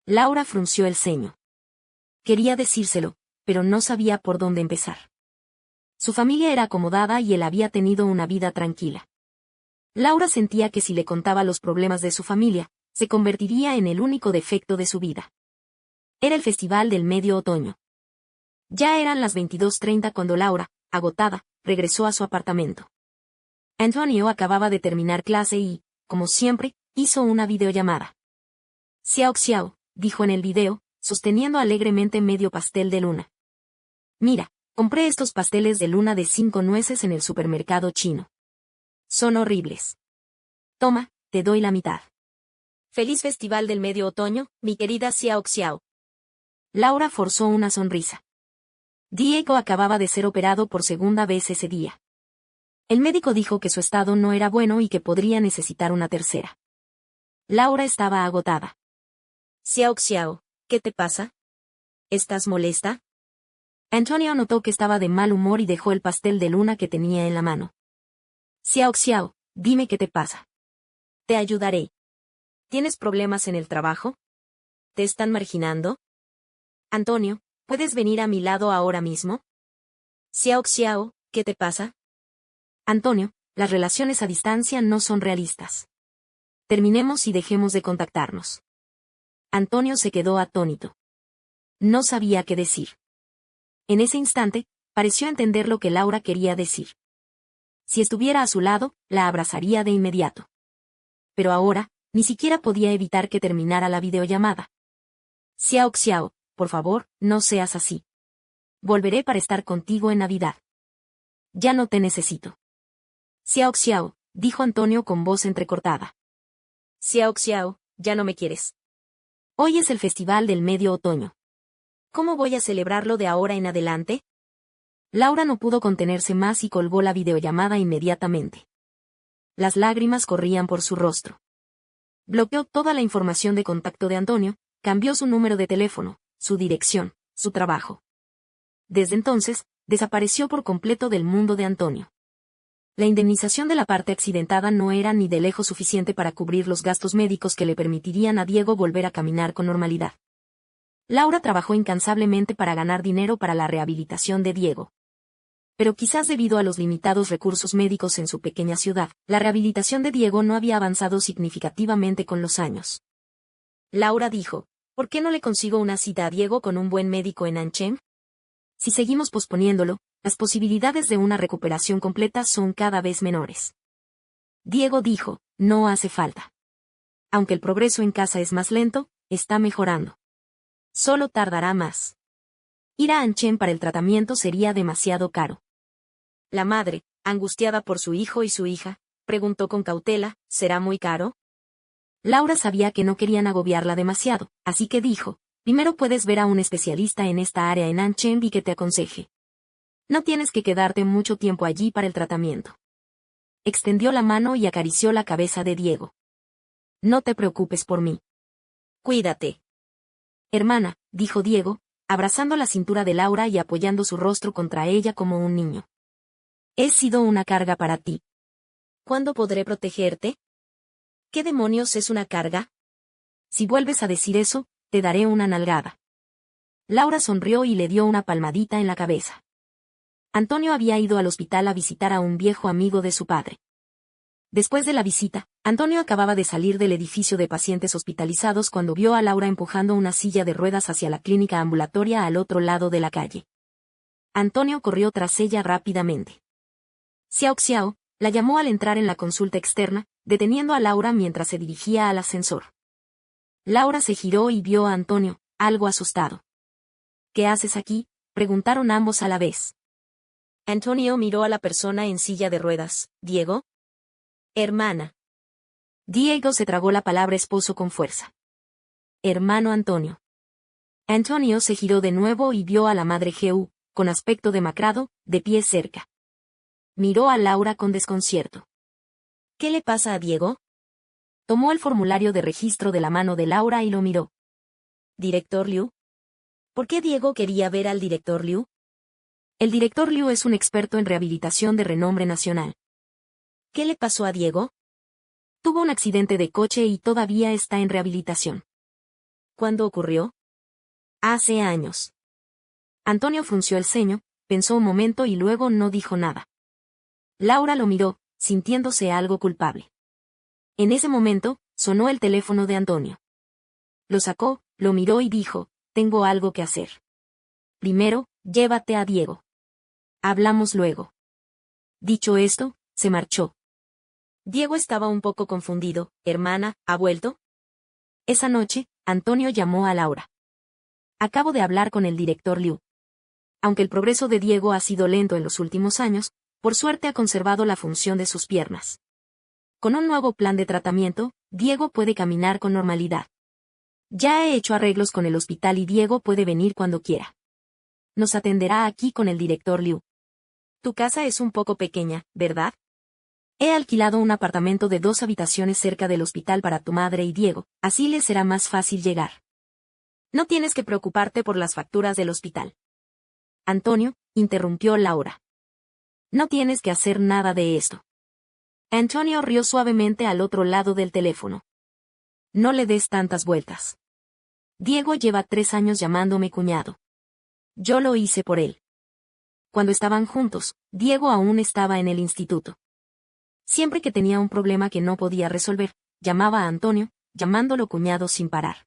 Laura frunció el ceño. Quería decírselo, pero no sabía por dónde empezar. Su familia era acomodada y él había tenido una vida tranquila. Laura sentía que si le contaba los problemas de su familia, se convertiría en el único defecto de su vida. Era el festival del medio otoño. Ya eran las 22:30 cuando Laura, agotada, regresó a su apartamento. Antonio acababa de terminar clase y, como siempre, hizo una videollamada. Xiao Xiao, dijo en el video, sosteniendo alegremente medio pastel de luna. Mira, compré estos pasteles de luna de 5 nueces en el supermercado chino. Son horribles. Toma, te doy la mitad. Feliz festival del medio otoño, mi querida Xiao Xiao. Laura forzó una sonrisa. Diego acababa de ser operado por segunda vez ese día. El médico dijo que su estado no era bueno y que podría necesitar una tercera. Laura estaba agotada. Xiao Xiao, ¿qué te pasa? ¿Estás molesta? Antonio notó que estaba de mal humor y dejó el pastel de luna que tenía en la mano. Xiao Xiao, dime qué te pasa. Te ayudaré. ¿Tienes problemas en el trabajo? ¿Te están marginando? Antonio, ¿puedes venir a mi lado ahora mismo? Xiao Xiao, ¿qué te pasa? Antonio, las relaciones a distancia no son realistas. Terminemos y dejemos de contactarnos. Antonio se quedó atónito. No sabía qué decir. En ese instante, pareció entender lo que Laura quería decir. Si estuviera a su lado, la abrazaría de inmediato. Pero ahora, ni siquiera podía evitar que terminara la videollamada. Xiao Xiao, por favor, no seas así. Volveré para estar contigo en Navidad. Ya no te necesito. Xiao Xiao, dijo Antonio con voz entrecortada. Xiao Xiao, ya no me quieres. Hoy es el festival del medio otoño. ¿Cómo voy a celebrarlo de ahora en adelante? Laura no pudo contenerse más y colgó la videollamada inmediatamente. Las lágrimas corrían por su rostro. Bloqueó toda la información de contacto de Antonio, cambió su número de teléfono, su dirección, su trabajo. Desde entonces, desapareció por completo del mundo de Antonio. La indemnización de la parte accidentada no era ni de lejos suficiente para cubrir los gastos médicos que le permitirían a Diego volver a caminar con normalidad. Laura trabajó incansablemente para ganar dinero para la rehabilitación de Diego. Pero quizás debido a los limitados recursos médicos en su pequeña ciudad, la rehabilitación de Diego no había avanzado significativamente con los años. Laura dijo, ¿por qué no le consigo una cita a Diego con un buen médico en Anchen? Si seguimos posponiéndolo, las posibilidades de una recuperación completa son cada vez menores. Diego dijo, no hace falta. Aunque el progreso en casa es más lento, está mejorando. Solo tardará más. Ir a Anchen para el tratamiento sería demasiado caro. La madre, angustiada por su hijo y su hija, preguntó con cautela, ¿será muy caro? Laura sabía que no querían agobiarla demasiado, así que dijo, Primero puedes ver a un especialista en esta área en Anchen y que te aconseje. No tienes que quedarte mucho tiempo allí para el tratamiento. Extendió la mano y acarició la cabeza de Diego. No te preocupes por mí. Cuídate. Hermana, dijo Diego, abrazando la cintura de Laura y apoyando su rostro contra ella como un niño. He sido una carga para ti. ¿Cuándo podré protegerte? ¿Qué demonios es una carga? Si vuelves a decir eso, te daré una nalgada. Laura sonrió y le dio una palmadita en la cabeza. Antonio había ido al hospital a visitar a un viejo amigo de su padre. Después de la visita, Antonio acababa de salir del edificio de pacientes hospitalizados cuando vio a Laura empujando una silla de ruedas hacia la clínica ambulatoria al otro lado de la calle. Antonio corrió tras ella rápidamente. Xiao Xiao la llamó al entrar en la consulta externa, deteniendo a Laura mientras se dirigía al ascensor. Laura se giró y vio a Antonio, algo asustado. ¿Qué haces aquí?, preguntaron ambos a la vez. Antonio miró a la persona en silla de ruedas. ¿Diego? Hermana. Diego se tragó la palabra esposo con fuerza. Hermano Antonio. Antonio se giró de nuevo y vio a la madre Geu, con aspecto demacrado, de pie cerca. Miró a Laura con desconcierto. ¿Qué le pasa a Diego? Tomó el formulario de registro de la mano de Laura y lo miró. ¿Director Liu? ¿Por qué Diego quería ver al director Liu? El director Liu es un experto en rehabilitación de renombre nacional. ¿Qué le pasó a Diego? Tuvo un accidente de coche y todavía está en rehabilitación. ¿Cuándo ocurrió? Hace años. Antonio frunció el ceño, pensó un momento y luego no dijo nada. Laura lo miró, sintiéndose algo culpable. En ese momento, sonó el teléfono de Antonio. Lo sacó, lo miró y dijo, tengo algo que hacer. Primero, llévate a Diego. Hablamos luego. Dicho esto, se marchó. Diego estaba un poco confundido. Hermana, ¿ha vuelto? Esa noche, Antonio llamó a Laura. Acabo de hablar con el director Liu. Aunque el progreso de Diego ha sido lento en los últimos años, por suerte ha conservado la función de sus piernas. Con un nuevo plan de tratamiento, Diego puede caminar con normalidad. Ya he hecho arreglos con el hospital y Diego puede venir cuando quiera. Nos atenderá aquí con el director Liu. Tu casa es un poco pequeña, ¿verdad? He alquilado un apartamento de 2 habitaciones cerca del hospital para tu madre y Diego, así les será más fácil llegar. No tienes que preocuparte por las facturas del hospital. Antonio, interrumpió Laura. No tienes que hacer nada de esto. Antonio rió suavemente al otro lado del teléfono. No le des tantas vueltas. Diego lleva 3 años llamándome cuñado. Yo lo hice por él. Cuando estaban juntos, Diego aún estaba en el instituto. Siempre que tenía un problema que no podía resolver, llamaba a Antonio, llamándolo cuñado sin parar.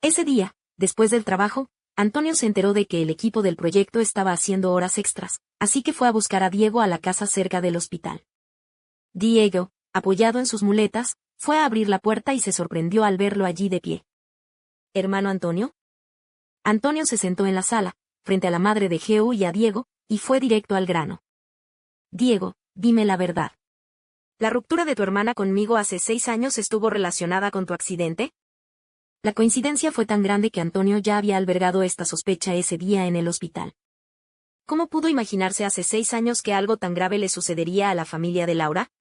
Ese día, después del trabajo, Antonio se enteró de que el equipo del proyecto estaba haciendo horas extras, así que fue a buscar a Diego a la casa cerca del hospital. Diego, apoyado en sus muletas, fue a abrir la puerta y se sorprendió al verlo allí de pie. ¿Hermano Antonio? Antonio se sentó en la sala, frente a la madre de Geu y a Diego, y fue directo al grano. Diego, dime la verdad. ¿La ruptura de tu hermana conmigo hace 6 años estuvo relacionada con tu accidente? La coincidencia fue tan grande que Antonio ya había albergado esta sospecha ese día en el hospital. ¿Cómo pudo imaginarse hace 6 años que algo tan grave le sucedería a la familia de Laura?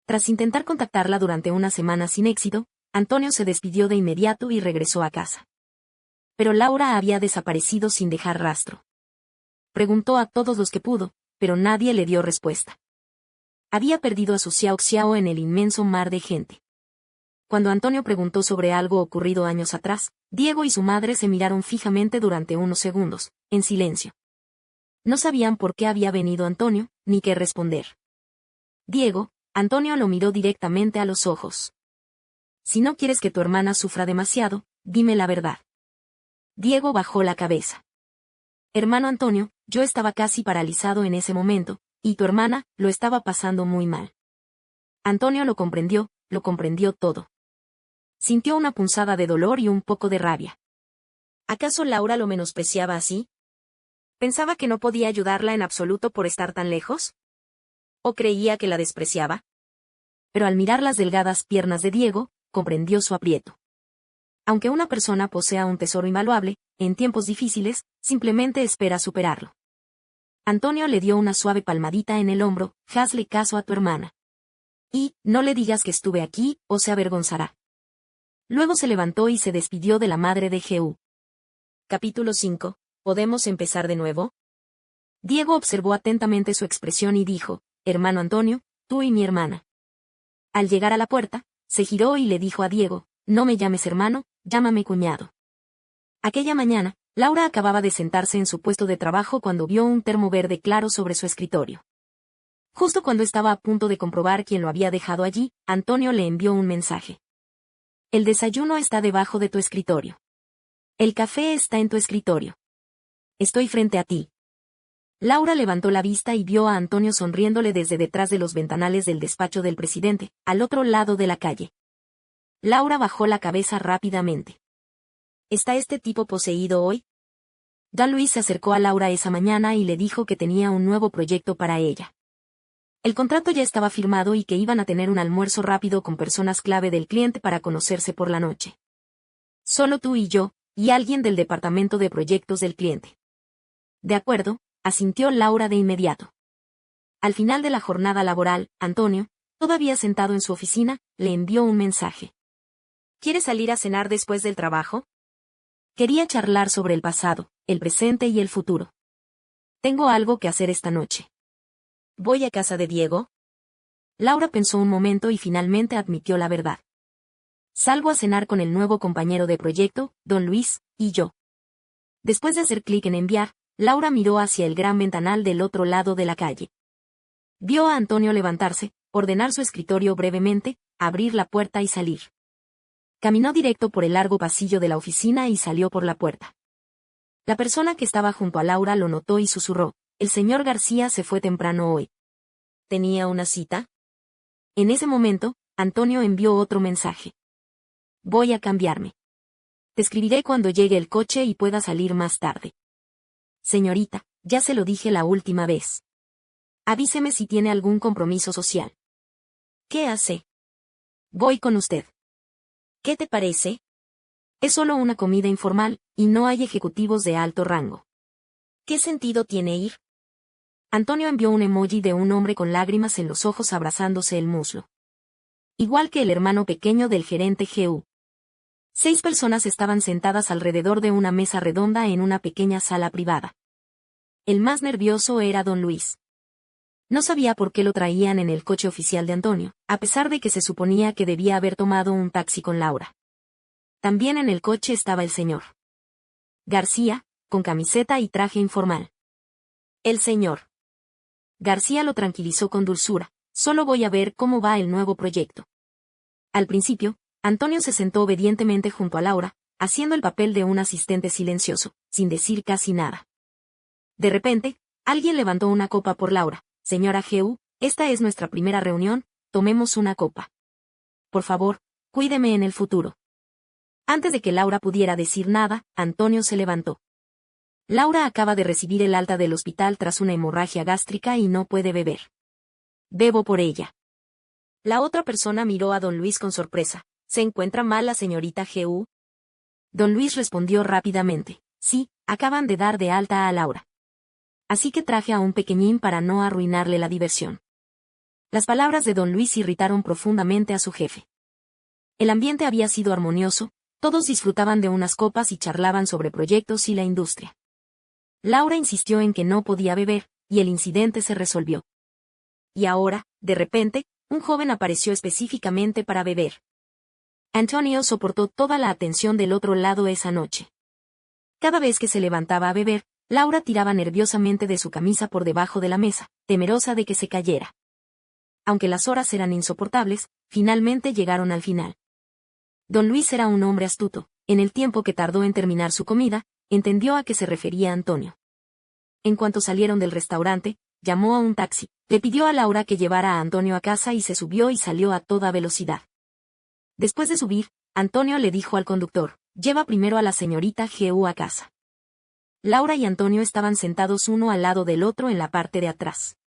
Tras intentar contactarla durante una semana sin éxito, Antonio se despidió de inmediato y regresó a casa. Pero Laura había desaparecido sin dejar rastro. Preguntó a todos los que pudo, pero nadie le dio respuesta. Había perdido a su Xiao Xiao en el inmenso mar de gente. Cuando Antonio preguntó sobre algo ocurrido años atrás, Diego y su madre se miraron fijamente durante unos segundos, en silencio. No sabían por qué había venido Antonio, ni qué responder. Diego, Antonio lo miró directamente a los ojos. Si no quieres que tu hermana sufra demasiado, dime la verdad. Diego bajó la cabeza. Hermano Antonio, yo estaba casi paralizado en ese momento, y tu hermana lo estaba pasando muy mal. Antonio lo comprendió todo. Sintió una punzada de dolor y un poco de rabia. ¿Acaso Laura lo menospreciaba así? ¿Pensaba que no podía ayudarla en absoluto por estar tan lejos? ¿O creía que la despreciaba? Pero al mirar las delgadas piernas de Diego, comprendió su aprieto. Aunque una persona posea un tesoro invaluable, en tiempos difíciles, simplemente espera superarlo. Antonio le dio una suave palmadita en el hombro. Hazle caso a tu hermana. Y, no le digas que estuve aquí, o se avergonzará. Luego se levantó y se despidió de la madre de Jehú. Capítulo 5. ¿Podemos empezar de nuevo? Diego observó atentamente su expresión y dijo, hermano Antonio, tú y mi hermana. Al llegar a la puerta, se giró y le dijo a Diego, no me llames hermano, llámame cuñado. Aquella mañana, Laura acababa de sentarse en su puesto de trabajo cuando vio un termo verde claro sobre su escritorio. Justo cuando estaba a punto de comprobar quién lo había dejado allí, Antonio le envió un mensaje. El desayuno está debajo de tu escritorio. El café está en tu escritorio. Estoy frente a ti. Laura levantó la vista y vio a Antonio sonriéndole desde detrás de los ventanales del despacho del presidente, al otro lado de la calle. Laura bajó la cabeza rápidamente. ¿Está este tipo poseído hoy? Don Luis se acercó a Laura esa mañana y le dijo que tenía un nuevo proyecto para ella. El contrato ya estaba firmado y que iban a tener un almuerzo rápido con personas clave del cliente para conocerse por la noche. Solo tú y yo, y alguien del departamento de proyectos del cliente. De acuerdo, asintió Laura de inmediato. Al final de la jornada laboral, Antonio, todavía sentado en su oficina, le envió un mensaje. ¿Quieres salir a cenar después del trabajo? Quería charlar sobre el pasado, el presente y el futuro. Tengo algo que hacer esta noche. ¿Voy a casa de Diego? Laura pensó un momento y finalmente admitió la verdad. Salgo a cenar con el nuevo compañero de proyecto, don Luis, y yo. Después de hacer clic en enviar, Laura miró hacia el gran ventanal del otro lado de la calle. Vio a Antonio levantarse, ordenar su escritorio brevemente, abrir la puerta y salir. Caminó directo por el largo pasillo de la oficina y salió por la puerta. La persona que estaba junto a Laura lo notó y susurró, el señor García se fue temprano hoy. ¿Tenía una cita? En ese momento, Antonio envió otro mensaje. Voy a cambiarme. Te escribiré cuando llegue el coche y pueda salir más tarde. Señorita, ya se lo dije la última vez. Avíseme si tiene algún compromiso social. ¿Qué hace? Voy con usted. ¿Qué te parece? Es solo una comida informal, y no hay ejecutivos de alto rango. ¿Qué sentido tiene ir? Antonio envió un emoji de un hombre con lágrimas en los ojos abrazándose el muslo. Igual que el hermano pequeño del gerente Jehú. 6 personas estaban sentadas alrededor de una mesa redonda en una pequeña sala privada. El más nervioso era don Luis. No sabía por qué lo traían en el coche oficial de Antonio, a pesar de que se suponía que debía haber tomado un taxi con Laura. También en el coche estaba el señor García, con camiseta y traje informal. El señor García lo tranquilizó con dulzura, solo voy a ver cómo va el nuevo proyecto. Al principio, Antonio se sentó obedientemente junto a Laura, haciendo el papel de un asistente silencioso, sin decir casi nada. De repente, alguien levantó una copa por Laura. Señora Jehú, esta es nuestra primera reunión, tomemos una copa. Por favor, cuídeme en el futuro. Antes de que Laura pudiera decir nada, Antonio se levantó. Laura acaba de recibir el alta del hospital tras una hemorragia gástrica y no puede beber. Bebo por ella. La otra persona miró a don Luis con sorpresa. ¿Se encuentra mal la señorita Jehú? Don Luis respondió rápidamente. Sí, acaban de dar de alta a Laura. Así que traje a un pequeñín para no arruinarle la diversión. Las palabras de don Luis irritaron profundamente a su jefe. El ambiente había sido armonioso, todos disfrutaban de unas copas y charlaban sobre proyectos y la industria. Laura insistió en que no podía beber, y el incidente se resolvió. Y ahora, de repente, un joven apareció específicamente para beber. Antonio soportó toda la atención del otro lado esa noche. Cada vez que se levantaba a beber, Laura tiraba nerviosamente de su camisa por debajo de la mesa, temerosa de que se cayera. Aunque las horas eran insoportables, finalmente llegaron al final. Don Luis era un hombre astuto. En el tiempo que tardó en terminar su comida, entendió a qué se refería Antonio. En cuanto salieron del restaurante, llamó a un taxi, le pidió a Laura que llevara a Antonio a casa y se subió y salió a toda velocidad. Después de subir, Antonio le dijo al conductor, lleva primero a la señorita Jehú a casa. Laura y Antonio estaban sentados uno al lado del otro en la parte de atrás.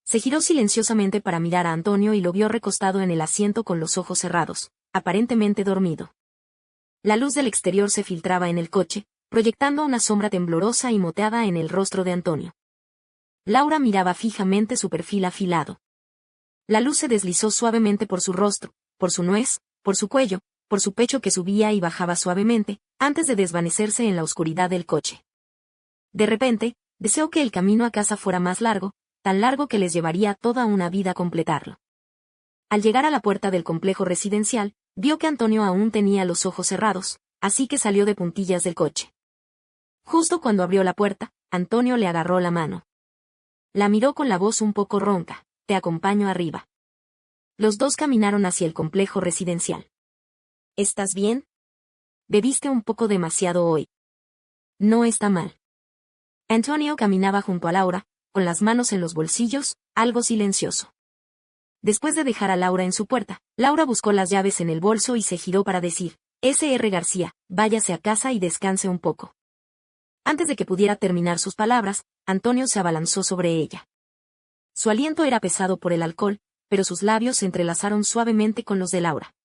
Se giró silenciosamente para mirar a Antonio y lo vio recostado en el asiento con los ojos cerrados, aparentemente dormido. La luz del exterior se filtraba en el coche, proyectando una sombra temblorosa y moteada en el rostro de Antonio. Laura miraba fijamente su perfil afilado. La luz se deslizó suavemente por su rostro, por su nuez, por su cuello, por su pecho que subía y bajaba suavemente, antes de desvanecerse en la oscuridad del coche. De repente, deseó que el camino a casa fuera más largo, tan largo que les llevaría toda una vida completarlo. Al llegar a la puerta del complejo residencial, vio que Antonio aún tenía los ojos cerrados, así que salió de puntillas del coche. Justo cuando abrió la puerta, Antonio le agarró la mano. La miró con la voz un poco ronca: «Te acompaño arriba». Los dos caminaron hacia el complejo residencial. ¿Estás bien? Bebiste un poco demasiado hoy. No está mal. Antonio caminaba junto a Laura, con las manos en los bolsillos, algo silencioso. Después de dejar a Laura en su puerta, Laura buscó las llaves en el bolso y se giró para decir: «S.R. García, váyase a casa y descanse un poco». Antes de que pudiera terminar sus palabras, Antonio se abalanzó sobre ella. Su aliento era pesado por el alcohol, pero sus labios se entrelazaron suavemente con los de Laura.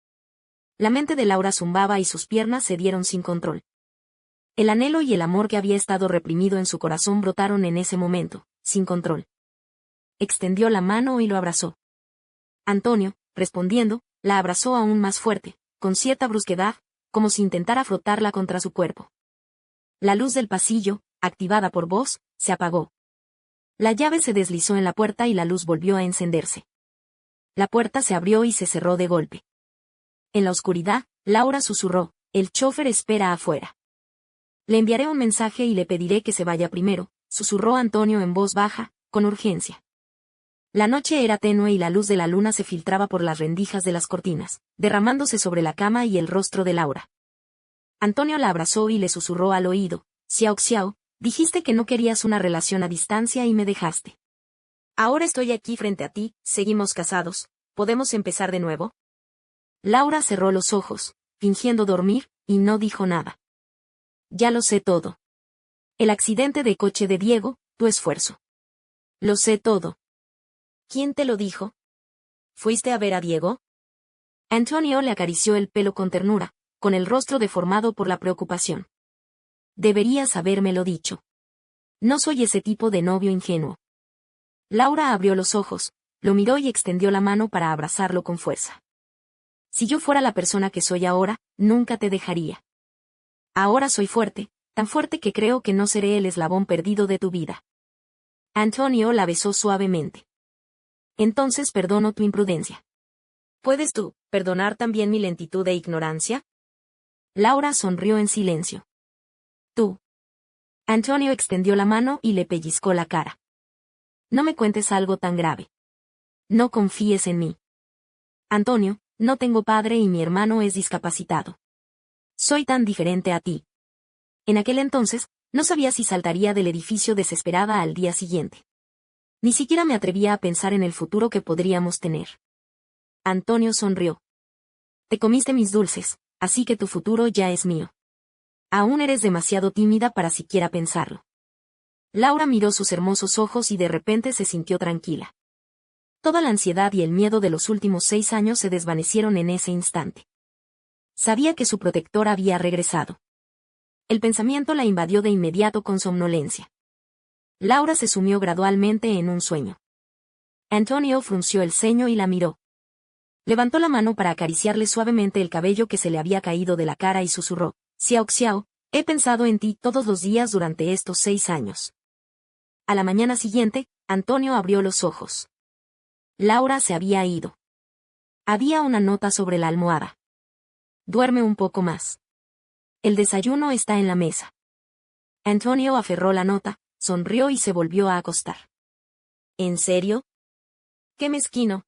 La mente de Laura zumbaba y sus piernas cedieron sin control. El anhelo y el amor que había estado reprimido en su corazón brotaron en ese momento, sin control. Extendió la mano y lo abrazó. Antonio, respondiendo, la abrazó aún más fuerte, con cierta brusquedad, como si intentara frotarla contra su cuerpo. La luz del pasillo, activada por voz, se apagó. La llave se deslizó en la puerta y la luz volvió a encenderse. La puerta se abrió y se cerró de golpe. En la oscuridad, Laura susurró: «El chofer espera afuera». «Le enviaré un mensaje y le pediré que se vaya primero», susurró Antonio en voz baja, con urgencia. La noche era tenue y la luz de la luna se filtraba por las rendijas de las cortinas, derramándose sobre la cama y el rostro de Laura. Antonio la abrazó y le susurró al oído: «Xiao Xiao, dijiste que no querías una relación a distancia y me dejaste. Ahora estoy aquí frente a ti, seguimos casados, ¿podemos empezar de nuevo?». Laura cerró los ojos, fingiendo dormir, y no dijo nada. «Ya lo sé todo. El accidente de coche de Diego, tu esfuerzo. Lo sé todo». ¿Quién te lo dijo? ¿Fuiste a ver a Diego? Antonio le acarició el pelo con ternura, con el rostro deformado por la preocupación. «Deberías habérmelo dicho. No soy ese tipo de novio ingenuo». Laura abrió los ojos, lo miró y extendió la mano para abrazarlo con fuerza. «Si yo fuera la persona que soy ahora, nunca te dejaría. Ahora soy fuerte, tan fuerte que creo que no seré el eslabón perdido de tu vida». Antonio la besó suavemente. «Entonces perdono tu imprudencia». ¿Puedes tú perdonar también mi lentitud e ignorancia? Laura sonrió en silencio. «Tú». Antonio extendió la mano y le pellizcó la cara. «No me cuentes algo tan grave. No confíes en mí. Antonio, no tengo padre y mi hermano es discapacitado. Soy tan diferente a ti». En aquel entonces, no sabía si saltaría del edificio desesperada al día siguiente. Ni siquiera me atrevía a pensar en el futuro que podríamos tener. Antonio sonrió. «Te comiste mis dulces, así que tu futuro ya es mío. Aún eres demasiado tímida para siquiera pensarlo». Laura miró sus hermosos ojos y de repente se sintió tranquila. Toda la ansiedad y el miedo de los últimos 6 años se desvanecieron en ese instante. Sabía que su protector había regresado. El pensamiento la invadió de inmediato con somnolencia. Laura se sumió gradualmente en un sueño. Antonio frunció el ceño y la miró. Levantó la mano para acariciarle suavemente el cabello que se le había caído de la cara y susurró: «Xiao Xiao, he pensado en ti todos los días durante estos 6 años». A la mañana siguiente, Antonio abrió los ojos. Laura se había ido. Había una nota sobre la almohada. «Duerme un poco más. El desayuno está en la mesa». Antonio aferró la nota, sonrió y se volvió a acostar. ¿En serio? ¡Qué mezquino!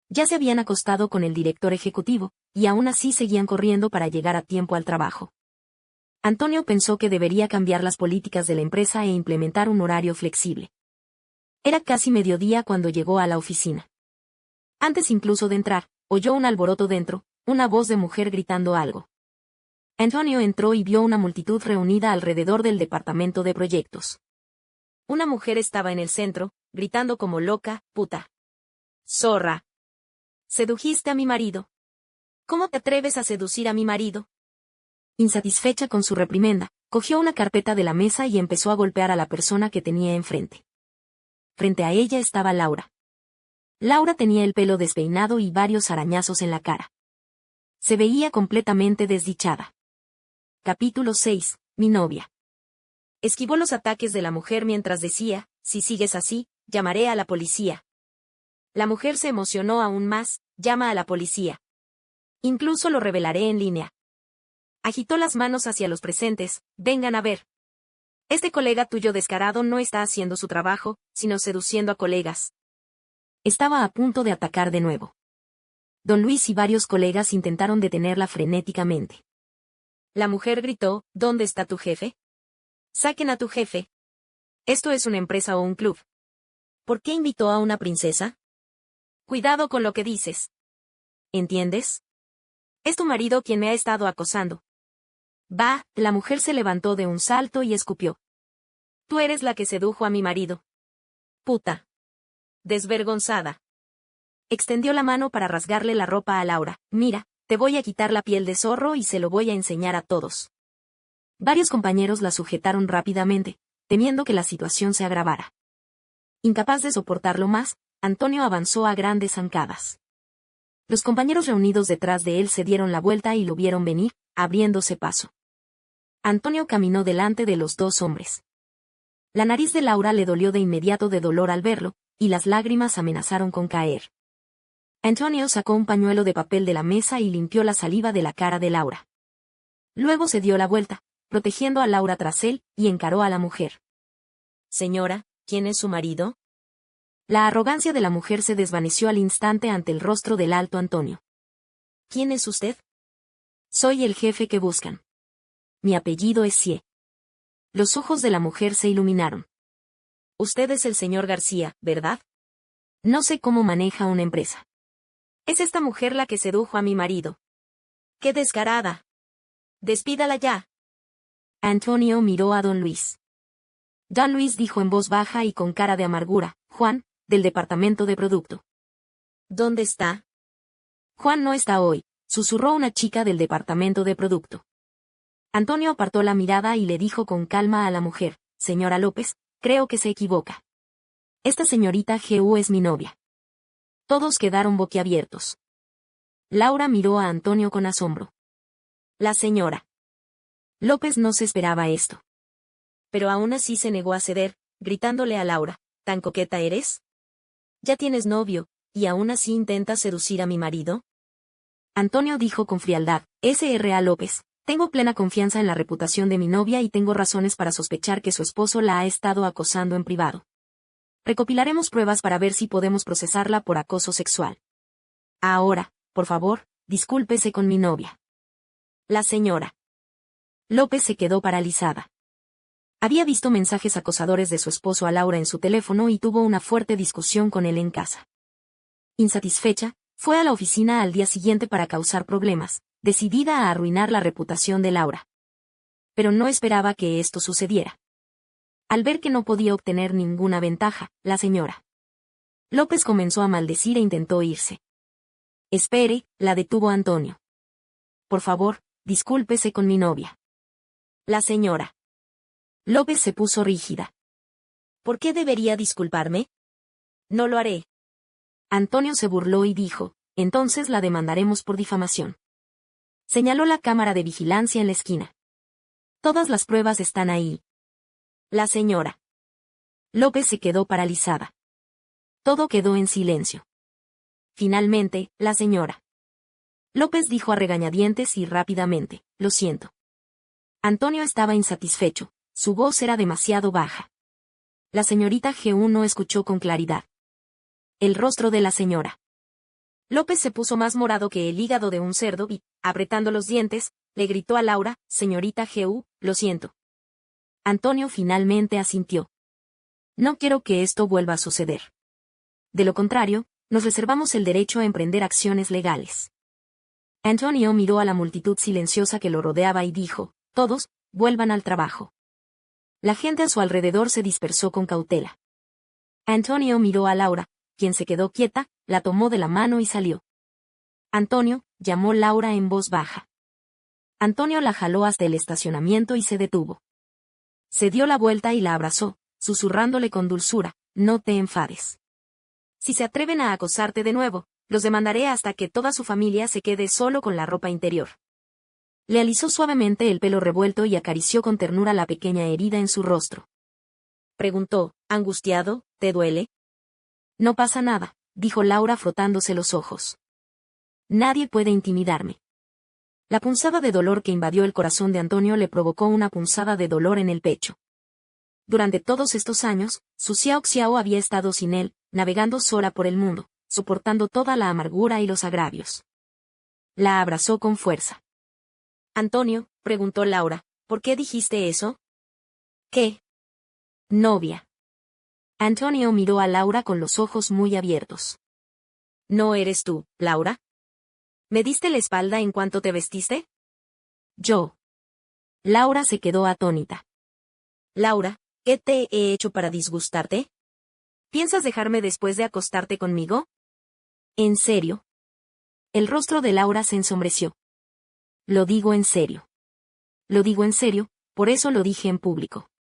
Ya se habían acostado con el director ejecutivo, y aún así seguían corriendo para llegar a tiempo al trabajo. Antonio pensó que debería cambiar las políticas de la empresa e implementar un horario flexible. Era casi mediodía cuando llegó a la oficina. Antes incluso de entrar, oyó un alboroto dentro, una voz de mujer gritando algo. Antonio entró y vio una multitud reunida alrededor del departamento de proyectos. Una mujer estaba en el centro, gritando como loca: «¡Puta! ¡Zorra! Sedujiste a mi marido. ¿Cómo te atreves a seducir a mi marido? Insatisfecha con su reprimenda, cogió una carpeta de la mesa y empezó a golpear a la persona que tenía enfrente. Frente a ella estaba Laura. Laura tenía el pelo despeinado y varios arañazos en la cara. Se veía completamente desdichada. Capítulo 6. Mi novia. Esquivó los ataques de la mujer mientras decía, si sigues así, llamaré a la policía. La mujer se emocionó aún más, llama a la policía. Incluso lo revelaré en línea. Agitó las manos hacia los presentes, vengan a ver. Este colega tuyo descarado no está haciendo su trabajo, sino seduciendo a colegas. Estaba a punto de atacar de nuevo. Don Luis y varios colegas intentaron detenerla frenéticamente. La mujer gritó, ¿dónde está tu jefe? Saquen a tu jefe. Esto es una empresa o un club. ¿Por qué invitó a una princesa? Cuidado con lo que dices. ¿Entiendes? Es tu marido quien me ha estado acosando. Va, la mujer se levantó de un salto y escupió. Tú eres la que sedujo a mi marido. Puta. Desvergonzada. Extendió la mano para rasgarle la ropa a Laura. Mira, te voy a quitar la piel de zorro y se lo voy a enseñar a todos. Varios compañeros la sujetaron rápidamente, temiendo que la situación se agravara. Incapaz de soportarlo más, Antonio avanzó a grandes zancadas. Los compañeros reunidos detrás de él se dieron la vuelta y lo vieron venir, abriéndose paso. Antonio caminó delante de los dos hombres. La nariz de Laura le dolió de inmediato de dolor al verlo, y las lágrimas amenazaron con caer. Antonio sacó un pañuelo de papel de la mesa y limpió la saliva de la cara de Laura. Luego se dio la vuelta, protegiendo a Laura tras él, y encaró a la mujer. Señora, ¿quién es su marido? La arrogancia de la mujer se desvaneció al instante ante el rostro del alto Antonio. ¿Quién es usted? Soy el jefe que buscan. Mi apellido es Sie. Los ojos de la mujer se iluminaron. Usted es el señor García, ¿verdad? No sé cómo maneja una empresa. Es esta mujer la que sedujo a mi marido. ¡Qué descarada! Despídala ya. Antonio miró a don Luis. Don Luis dijo en voz baja y con cara de amargura, Juan, del departamento de producto. ¿Dónde está? Juan no está hoy, susurró una chica del departamento de producto. Antonio apartó la mirada y le dijo con calma a la mujer, señora López, creo que se equivoca. Esta señorita G.U. es mi novia. Todos quedaron boquiabiertos. Laura miró a Antonio con asombro. La señora López no se esperaba esto. Pero aún así se negó a ceder, gritándole a Laura, ¿tan coqueta eres? ¿Ya tienes novio, y aún así intentas seducir a mi marido? Antonio dijo con frialdad, S.R.A. López, tengo plena confianza en la reputación de mi novia y tengo razones para sospechar que su esposo la ha estado acosando en privado. Recopilaremos pruebas para ver si podemos procesarla por acoso sexual. Ahora, por favor, discúlpese con mi novia. La señora López se quedó paralizada. Había visto mensajes acosadores de su esposo a Laura en su teléfono y tuvo una fuerte discusión con él en casa. Insatisfecha, fue a la oficina al día siguiente para causar problemas, decidida a arruinar la reputación de Laura. Pero no esperaba que esto sucediera. Al ver que no podía obtener ninguna ventaja, la señora López comenzó a maldecir e intentó irse. Espere, la detuvo Antonio. Por favor, discúlpese con mi novia. La señora López se puso rígida. ¿Por qué debería disculparme? No lo haré. Antonio se burló y dijo, entonces la demandaremos por difamación. Señaló la cámara de vigilancia en la esquina. Todas las pruebas están ahí. La señora López se quedó paralizada. Todo quedó en silencio. Finalmente, la señora López dijo a regañadientes y rápidamente, lo siento. Antonio estaba insatisfecho, su voz era demasiado baja. La señorita G.U. no escuchó con claridad. El rostro de la señora López se puso más morado que el hígado de un cerdo y, apretando los dientes, le gritó a Laura, señorita G.U., lo siento. Antonio finalmente asintió. No quiero que esto vuelva a suceder. De lo contrario, nos reservamos el derecho a emprender acciones legales. Antonio miró a la multitud silenciosa que lo rodeaba y dijo, todos, vuelvan al trabajo. La gente a su alrededor se dispersó con cautela. Antonio miró a Laura, quien se quedó quieta, la tomó de la mano y salió. Antonio, llamó Laura en voz baja. Antonio la jaló hasta el estacionamiento y se detuvo. Se dio la vuelta y la abrazó, susurrándole con dulzura, no te enfades. Si se atreven a acosarte de nuevo, los demandaré hasta que toda su familia se quede solo con la ropa interior. Le alisó suavemente el pelo revuelto y acarició con ternura la pequeña herida en su rostro. Preguntó, angustiado, ¿te duele? No pasa nada, dijo Laura frotándose los ojos. Nadie puede intimidarme. La punzada de dolor que invadió el corazón de Antonio le provocó una punzada de dolor en el pecho. Durante todos estos años, su Xiao Xiao había estado sin él, navegando sola por el mundo, soportando toda la amargura y los agravios. La abrazó con fuerza. Antonio, preguntó Laura, ¿por qué dijiste eso? ¿Qué? Novia. Antonio miró a Laura con los ojos muy abiertos. ¿No eres tú, Laura? ¿Me diste la espalda en cuanto te vestiste? Yo. Laura se quedó atónita. Laura, ¿qué te he hecho para disgustarte? ¿Piensas dejarme después de acostarte conmigo? ¿En serio? El rostro de Laura se ensombreció. Lo digo en serio. Lo digo en serio, por eso lo dije en público.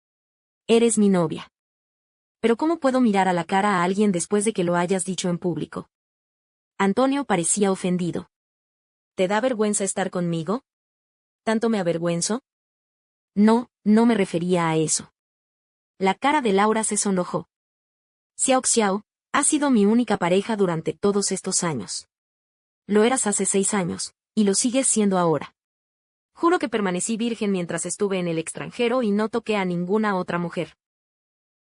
Eres mi novia. Pero ¿cómo puedo mirar a la cara a alguien después de que lo hayas dicho en público? Antonio parecía ofendido. ¿Te da vergüenza estar conmigo? ¿Tanto me avergüenzo? No, no me refería a eso. La cara de Laura se sonrojó. Xiao Xiao, has sido mi única pareja durante todos estos años. Lo eras hace 6 años, y lo sigues siendo ahora. Juro que permanecí virgen mientras estuve en el extranjero y no toqué a ninguna otra mujer.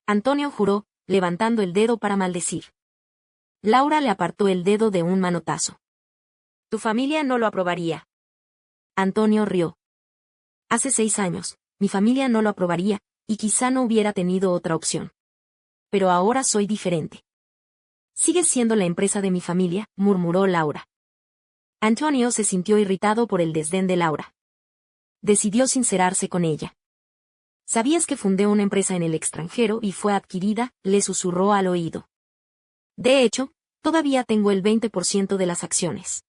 Antonio juró, levantando el dedo para maldecir. Laura le apartó el dedo de un manotazo. Tu familia no lo aprobaría. Antonio rió. Hace 6 años, mi familia no lo aprobaría, y quizá no hubiera tenido otra opción. Pero ahora soy diferente. Sigues siendo la empresa de mi familia, murmuró Laura. Antonio se sintió irritado por el desdén de Laura. Decidió sincerarse con ella. ¿Sabías que fundé una empresa en el extranjero y fue adquirida?, le susurró al oído. De hecho, todavía tengo el 20% de las acciones.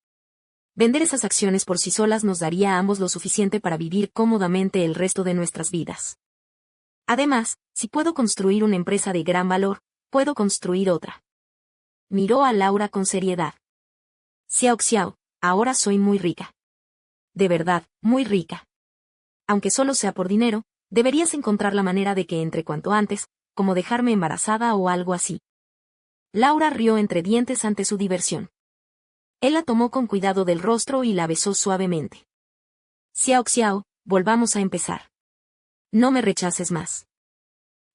Vender esas acciones por sí solas nos daría a ambos lo suficiente para vivir cómodamente el resto de nuestras vidas. Además, si puedo construir una empresa de gran valor, puedo construir otra. Miró a Laura con seriedad. Xiao Xiao, ahora soy muy rica. De verdad, muy rica. Aunque solo sea por dinero, deberías encontrar la manera de que entre cuanto antes, como dejarme embarazada o algo así. Laura rió entre dientes ante su diversión. Él la tomó con cuidado del rostro y la besó suavemente. Xiao Xiao, volvamos a empezar. No me rechaces más.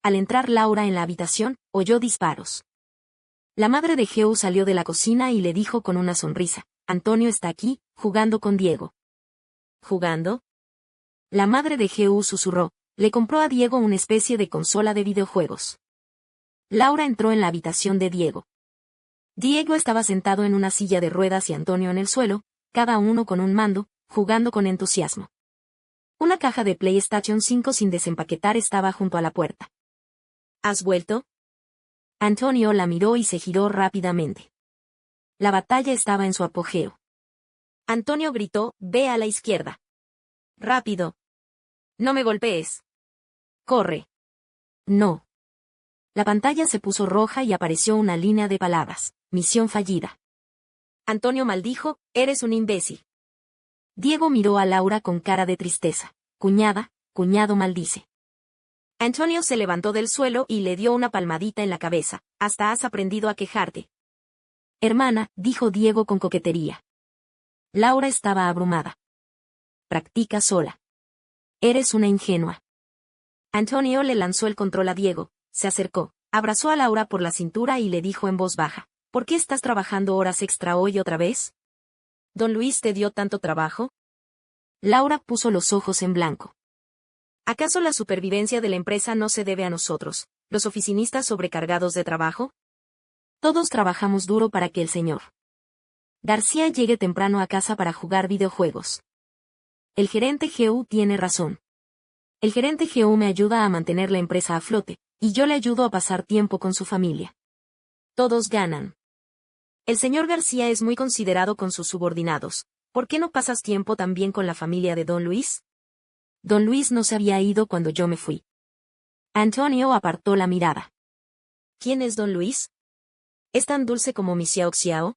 Al entrar Laura en la habitación, oyó disparos. La madre de Geu salió de la cocina y le dijo con una sonrisa, Antonio está aquí, jugando con Diego. ¿Jugando? La madre de Geu susurró, le compró a Diego una especie de consola de videojuegos. Laura entró en la habitación de Diego. Diego estaba sentado en una silla de ruedas y Antonio en el suelo, cada uno con un mando, jugando con entusiasmo. Una caja de PlayStation 5 sin desempaquetar estaba junto a la puerta. ¿Has vuelto? Antonio la miró y se giró rápidamente. La batalla estaba en su apogeo. Antonio gritó, ve a la izquierda. Rápido. No me golpees. Corre. No. La pantalla se puso roja y apareció una línea de palabras. Misión fallida. Antonio maldijo, eres un imbécil. Diego miró a Laura con cara de tristeza. Cuñada, cuñado maldice. Antonio se levantó del suelo y le dio una palmadita en la cabeza. Hasta has aprendido a quejarte. Hermana, dijo Diego con coquetería. Laura estaba abrumada. Practica sola. Eres una ingenua. Antonio le lanzó el control a Diego, se acercó, abrazó a Laura por la cintura y le dijo en voz baja, ¿por qué estás trabajando horas extra hoy otra vez? ¿Don Luis te dio tanto trabajo? Laura puso los ojos en blanco. ¿Acaso la supervivencia de la empresa no se debe a nosotros, los oficinistas sobrecargados de trabajo? Todos trabajamos duro para que el señor García llegue temprano a casa para jugar videojuegos. El gerente Geu tiene razón. El gerente Geu me ayuda a mantener la empresa a flote, y yo le ayudo a pasar tiempo con su familia. Todos ganan. El señor García es muy considerado con sus subordinados, ¿Por qué no pasas tiempo también con la familia de don Luis? Don Luis no se había ido cuando yo me fui. Antonio apartó la mirada. ¿Quién es don Luis? ¿Es tan dulce como mi Xiao Xiao?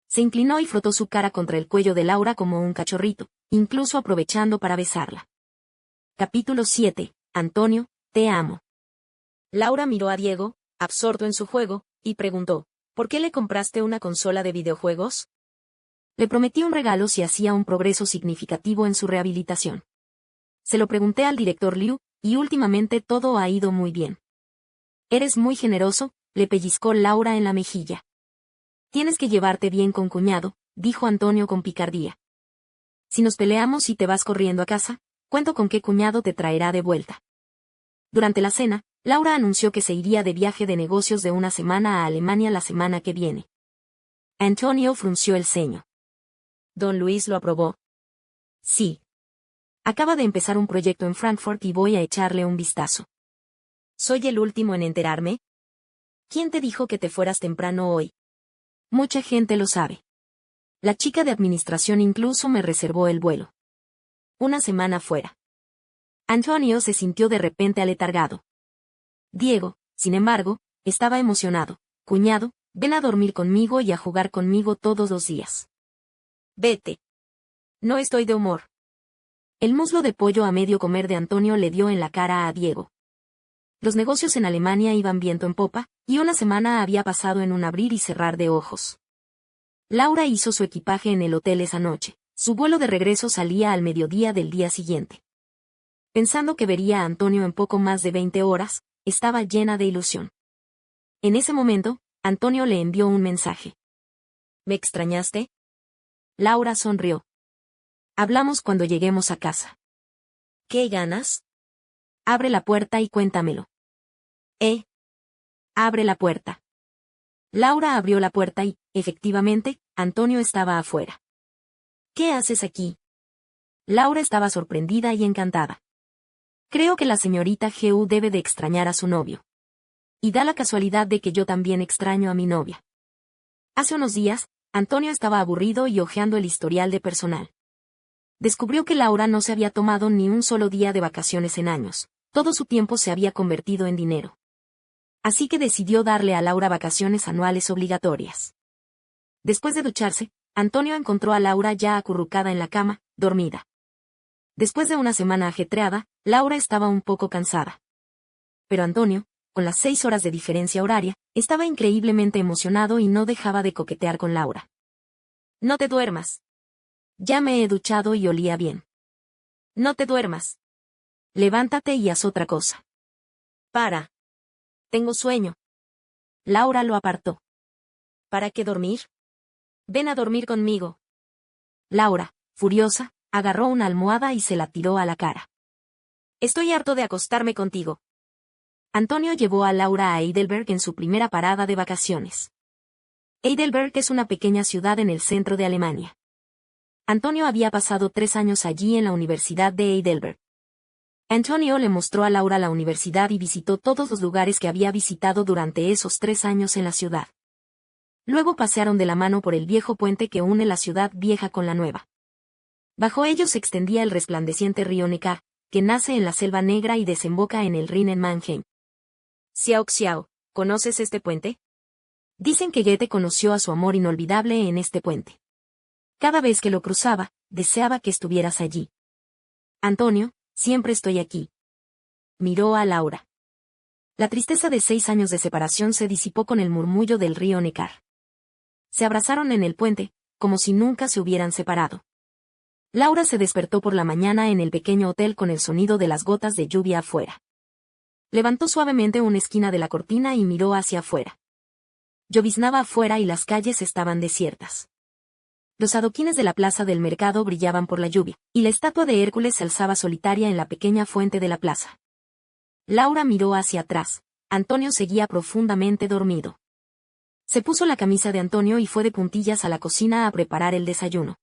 Se inclinó y frotó su cara contra el cuello de Laura como un cachorrito, incluso aprovechando para besarla. Capítulo 7. Antonio, te amo. Laura miró a Diego, absorto en su juego, y preguntó, ¿por qué le compraste una consola de videojuegos? Le prometí un regalo si hacía un progreso significativo en su rehabilitación. Se lo pregunté al director Liu, y últimamente todo ha ido muy bien. Eres muy generoso, le pellizcó Laura en la mejilla. Tienes que llevarte bien con cuñado, dijo Antonio con picardía. Si nos peleamos y te vas corriendo a casa, cuento con qué cuñado te traerá de vuelta. Durante la cena, Laura anunció que se iría de viaje de negocios de una semana a Alemania la semana que viene. Antonio frunció el ceño. ¿Don Luis lo aprobó? Sí. Acaba de empezar un proyecto en Frankfurt y voy a echarle un vistazo. ¿Soy el último en enterarme? ¿Quién te dijo que te fueras temprano hoy? Mucha gente lo sabe. La chica de administración incluso me reservó el vuelo. Una semana fuera. Antonio se sintió de repente aletargado. Diego, sin embargo, estaba emocionado. Cuñado, ven a dormir conmigo y a jugar conmigo todos los días. Vete. No estoy de humor. El muslo de pollo a medio comer de Antonio le dio en la cara a Diego. Los negocios en Alemania iban viento en popa, y una semana había pasado en un abrir y cerrar de ojos. Laura hizo su equipaje en el hotel esa noche. Su vuelo de regreso salía al mediodía del día siguiente. Pensando que vería a Antonio en poco más de 20 horas, estaba llena de ilusión. En ese momento, Antonio le envió un mensaje. ¿Me extrañaste? Laura sonrió. Hablamos cuando lleguemos a casa. ¿Qué ganas? Abre la puerta y cuéntamelo. Abre la puerta. Laura abrió la puerta y, efectivamente, Antonio estaba afuera. ¿Qué haces aquí? Laura estaba sorprendida y encantada. Creo que la señorita Gu debe de extrañar a su novio. Y da la casualidad de que yo también extraño a mi novia. Hace unos días, Antonio estaba aburrido y hojeando el historial de personal. Descubrió que Laura no se había tomado ni un solo día de vacaciones en años. Todo su tiempo se había convertido en dinero. Así que decidió darle a Laura vacaciones anuales obligatorias. Después de ducharse, Antonio encontró a Laura ya acurrucada en la cama, dormida. Después de una semana ajetreada, Laura estaba un poco cansada. Pero Antonio, con las 6 horas de diferencia horaria, estaba increíblemente emocionado y no dejaba de coquetear con Laura. No te duermas. Ya me he duchado y olía bien. No te duermas. Levántate y haz otra cosa. Para. Tengo sueño. Laura lo apartó. ¿Para qué dormir? Ven a dormir conmigo. Laura, furiosa, agarró una almohada y se la tiró a la cara. Estoy harto de acostarme contigo. Antonio llevó a Laura a Heidelberg en su primera parada de vacaciones. Heidelberg es una pequeña ciudad en el centro de Alemania. Antonio había pasado 3 años allí en la Universidad de Heidelberg. Antonio le mostró a Laura la universidad y visitó todos los lugares que había visitado durante esos 3 años en la ciudad. Luego pasearon de la mano por el viejo puente que une la ciudad vieja con la nueva. Bajo ellos se extendía el resplandeciente río Neckar, que nace en la Selva Negra y desemboca en el Rin en Mannheim. Xiao Xiao, ¿conoces este puente? Dicen que Goethe conoció a su amor inolvidable en este puente. Cada vez que lo cruzaba, deseaba que estuvieras allí. Antonio, siempre estoy aquí. Miró a Laura. La tristeza de 6 años de separación se disipó con el murmullo del río Neckar. Se abrazaron en el puente, como si nunca se hubieran separado. Laura se despertó por la mañana en el pequeño hotel con el sonido de las gotas de lluvia afuera. Levantó suavemente una esquina de la cortina y miró hacia afuera. Lloviznaba afuera y las calles estaban desiertas. Los adoquines de la plaza del mercado brillaban por la lluvia, y la estatua de Hércules se alzaba solitaria en la pequeña fuente de la plaza. Laura miró hacia atrás. Antonio seguía profundamente dormido. Se puso la camisa de Antonio y fue de puntillas a la cocina a preparar el desayuno.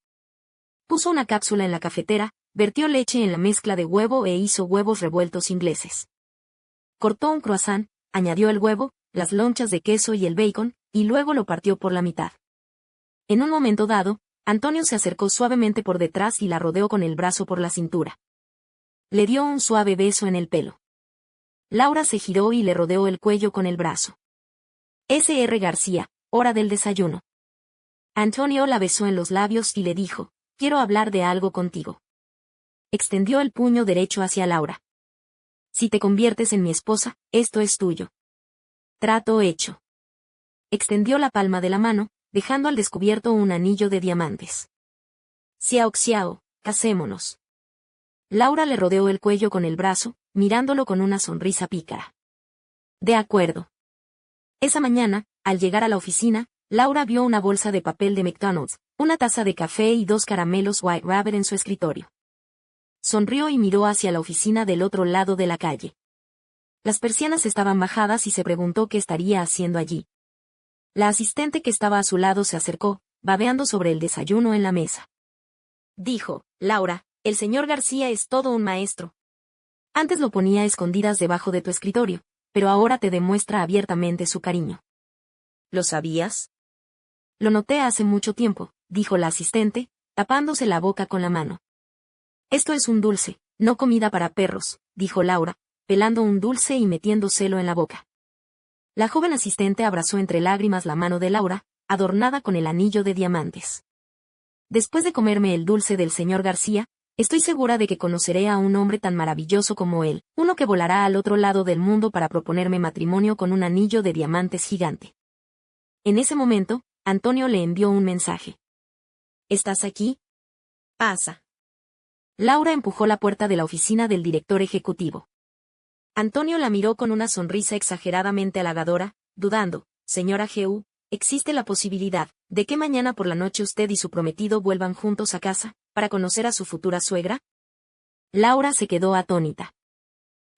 Puso una cápsula en la cafetera, vertió leche en la mezcla de huevo e hizo huevos revueltos ingleses. Cortó un croissant, añadió el huevo, las lonchas de queso y el bacon, y luego lo partió por la mitad. En un momento dado, Antonio se acercó suavemente por detrás y la rodeó con el brazo por la cintura. Le dio un suave beso en el pelo. Laura se giró y le rodeó el cuello con el brazo. S.R. García, hora del desayuno. Antonio la besó en los labios y le dijo, quiero hablar de algo contigo. Extendió el puño derecho hacia Laura. Si te conviertes en mi esposa, esto es tuyo. Trato hecho. Extendió la palma de la mano, dejando al descubierto un anillo de diamantes. Xiao Xiao, casémonos. Laura le rodeó el cuello con el brazo, mirándolo con una sonrisa pícara. De acuerdo. Esa mañana, al llegar a la oficina, Laura vio una bolsa de papel de McDonald's, una taza de café y 2 caramelos White Rabbit en su escritorio. Sonrió y miró hacia la oficina del otro lado de la calle. Las persianas estaban bajadas y se preguntó qué estaría haciendo allí. La asistente que estaba a su lado se acercó, babeando sobre el desayuno en la mesa. Dijo, Laura, el señor García es todo un maestro. Antes lo ponía a escondidas debajo de tu escritorio, pero ahora te demuestra abiertamente su cariño. ¿Lo sabías? Lo noté hace mucho tiempo, dijo la asistente, tapándose la boca con la mano. Esto es un dulce, no comida para perros, dijo Laura, pelando un dulce y metiéndoselo en la boca. La joven asistente abrazó entre lágrimas la mano de Laura, adornada con el anillo de diamantes. Después de comerme el dulce del señor García, estoy segura de que conoceré a un hombre tan maravilloso como él, uno que volará al otro lado del mundo para proponerme matrimonio con un anillo de diamantes gigante. En ese momento, Antonio le envió un mensaje. ¿Estás aquí? Pasa. Laura empujó la puerta de la oficina del director ejecutivo. Antonio la miró con una sonrisa exageradamente halagadora, dudando, señora G.U., ¿existe la posibilidad de que mañana por la noche usted y su prometido vuelvan juntos a casa, para conocer a su futura suegra? Laura se quedó atónita.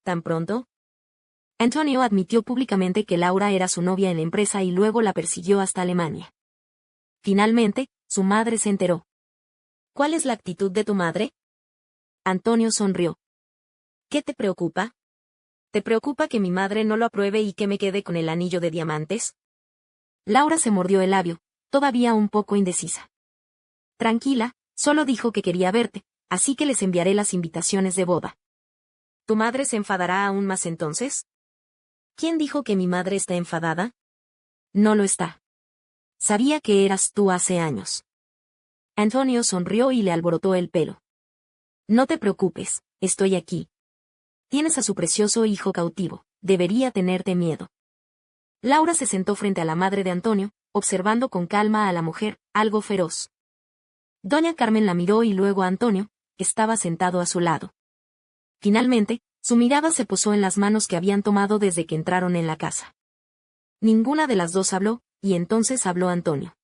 ¿Tan pronto? Antonio admitió públicamente que Laura era su novia en la empresa y luego la persiguió hasta Alemania. Finalmente, su madre se enteró. ¿Cuál es la actitud de tu madre? Antonio sonrió. ¿Qué te preocupa? ¿Te preocupa que mi madre no lo apruebe y que me quede con el anillo de diamantes? Laura se mordió el labio, todavía un poco indecisa. Tranquila, solo dijo que quería verte, así que les enviaré las invitaciones de boda. ¿Tu madre se enfadará aún más entonces? ¿Quién dijo que mi madre está enfadada? No lo está. Sabía que eras tú hace años. Antonio sonrió y le alborotó el pelo. No te preocupes, estoy aquí. Tienes a su precioso hijo cautivo, debería tenerte miedo. Laura se sentó frente a la madre de Antonio, observando con calma a la mujer, algo feroz. Doña Carmen la miró y luego a Antonio, que estaba sentado a su lado. Finalmente, su mirada se posó en las manos que habían tomado desde que entraron en la casa. Ninguna de las dos habló, y entonces habló Antonio.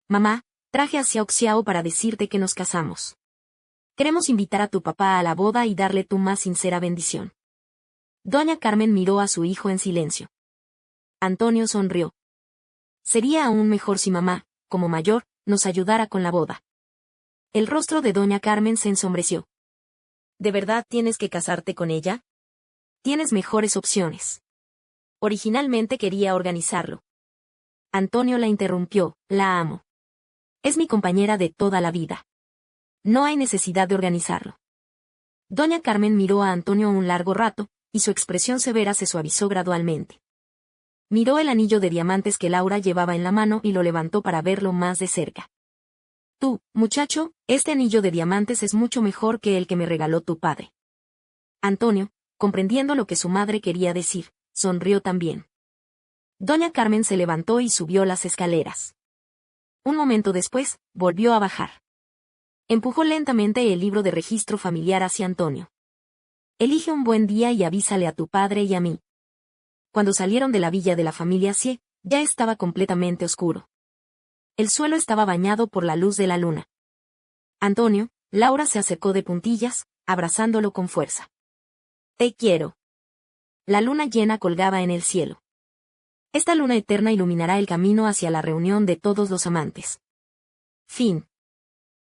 Mamá, traje a Xiao Xiao para decirte que nos casamos. Queremos invitar a tu papá a la boda y darle tu más sincera bendición. Doña Carmen miró a su hijo en silencio. Antonio sonrió. Sería aún mejor si mamá, como mayor, nos ayudara con la boda. El rostro de Doña Carmen se ensombreció. ¿De verdad tienes que casarte con ella? Tienes mejores opciones. Originalmente quería organizarlo. Antonio la interrumpió, la amo. Es mi compañera de toda la vida. No hay necesidad de organizarlo. Doña Carmen miró a Antonio un largo rato, y su expresión severa se suavizó gradualmente. Miró el anillo de diamantes que Laura llevaba en la mano y lo levantó para verlo más de cerca. Tú, muchacho, este anillo de diamantes es mucho mejor que el que me regaló tu padre. Antonio, comprendiendo lo que su madre quería decir, sonrió también. Doña Carmen se levantó y subió las escaleras. Un momento después, volvió a bajar. Empujó lentamente el libro de registro familiar hacia Antonio. Elige un buen día y avísale a tu padre y a mí. Cuando salieron de la villa de la familia Cie, ya estaba completamente oscuro. El suelo estaba bañado por la luz de la luna. Antonio, Laura se acercó de puntillas, abrazándolo con fuerza. Te quiero. La luna llena colgaba en el cielo. Esta luna eterna iluminará el camino hacia la reunión de todos los amantes. Fin.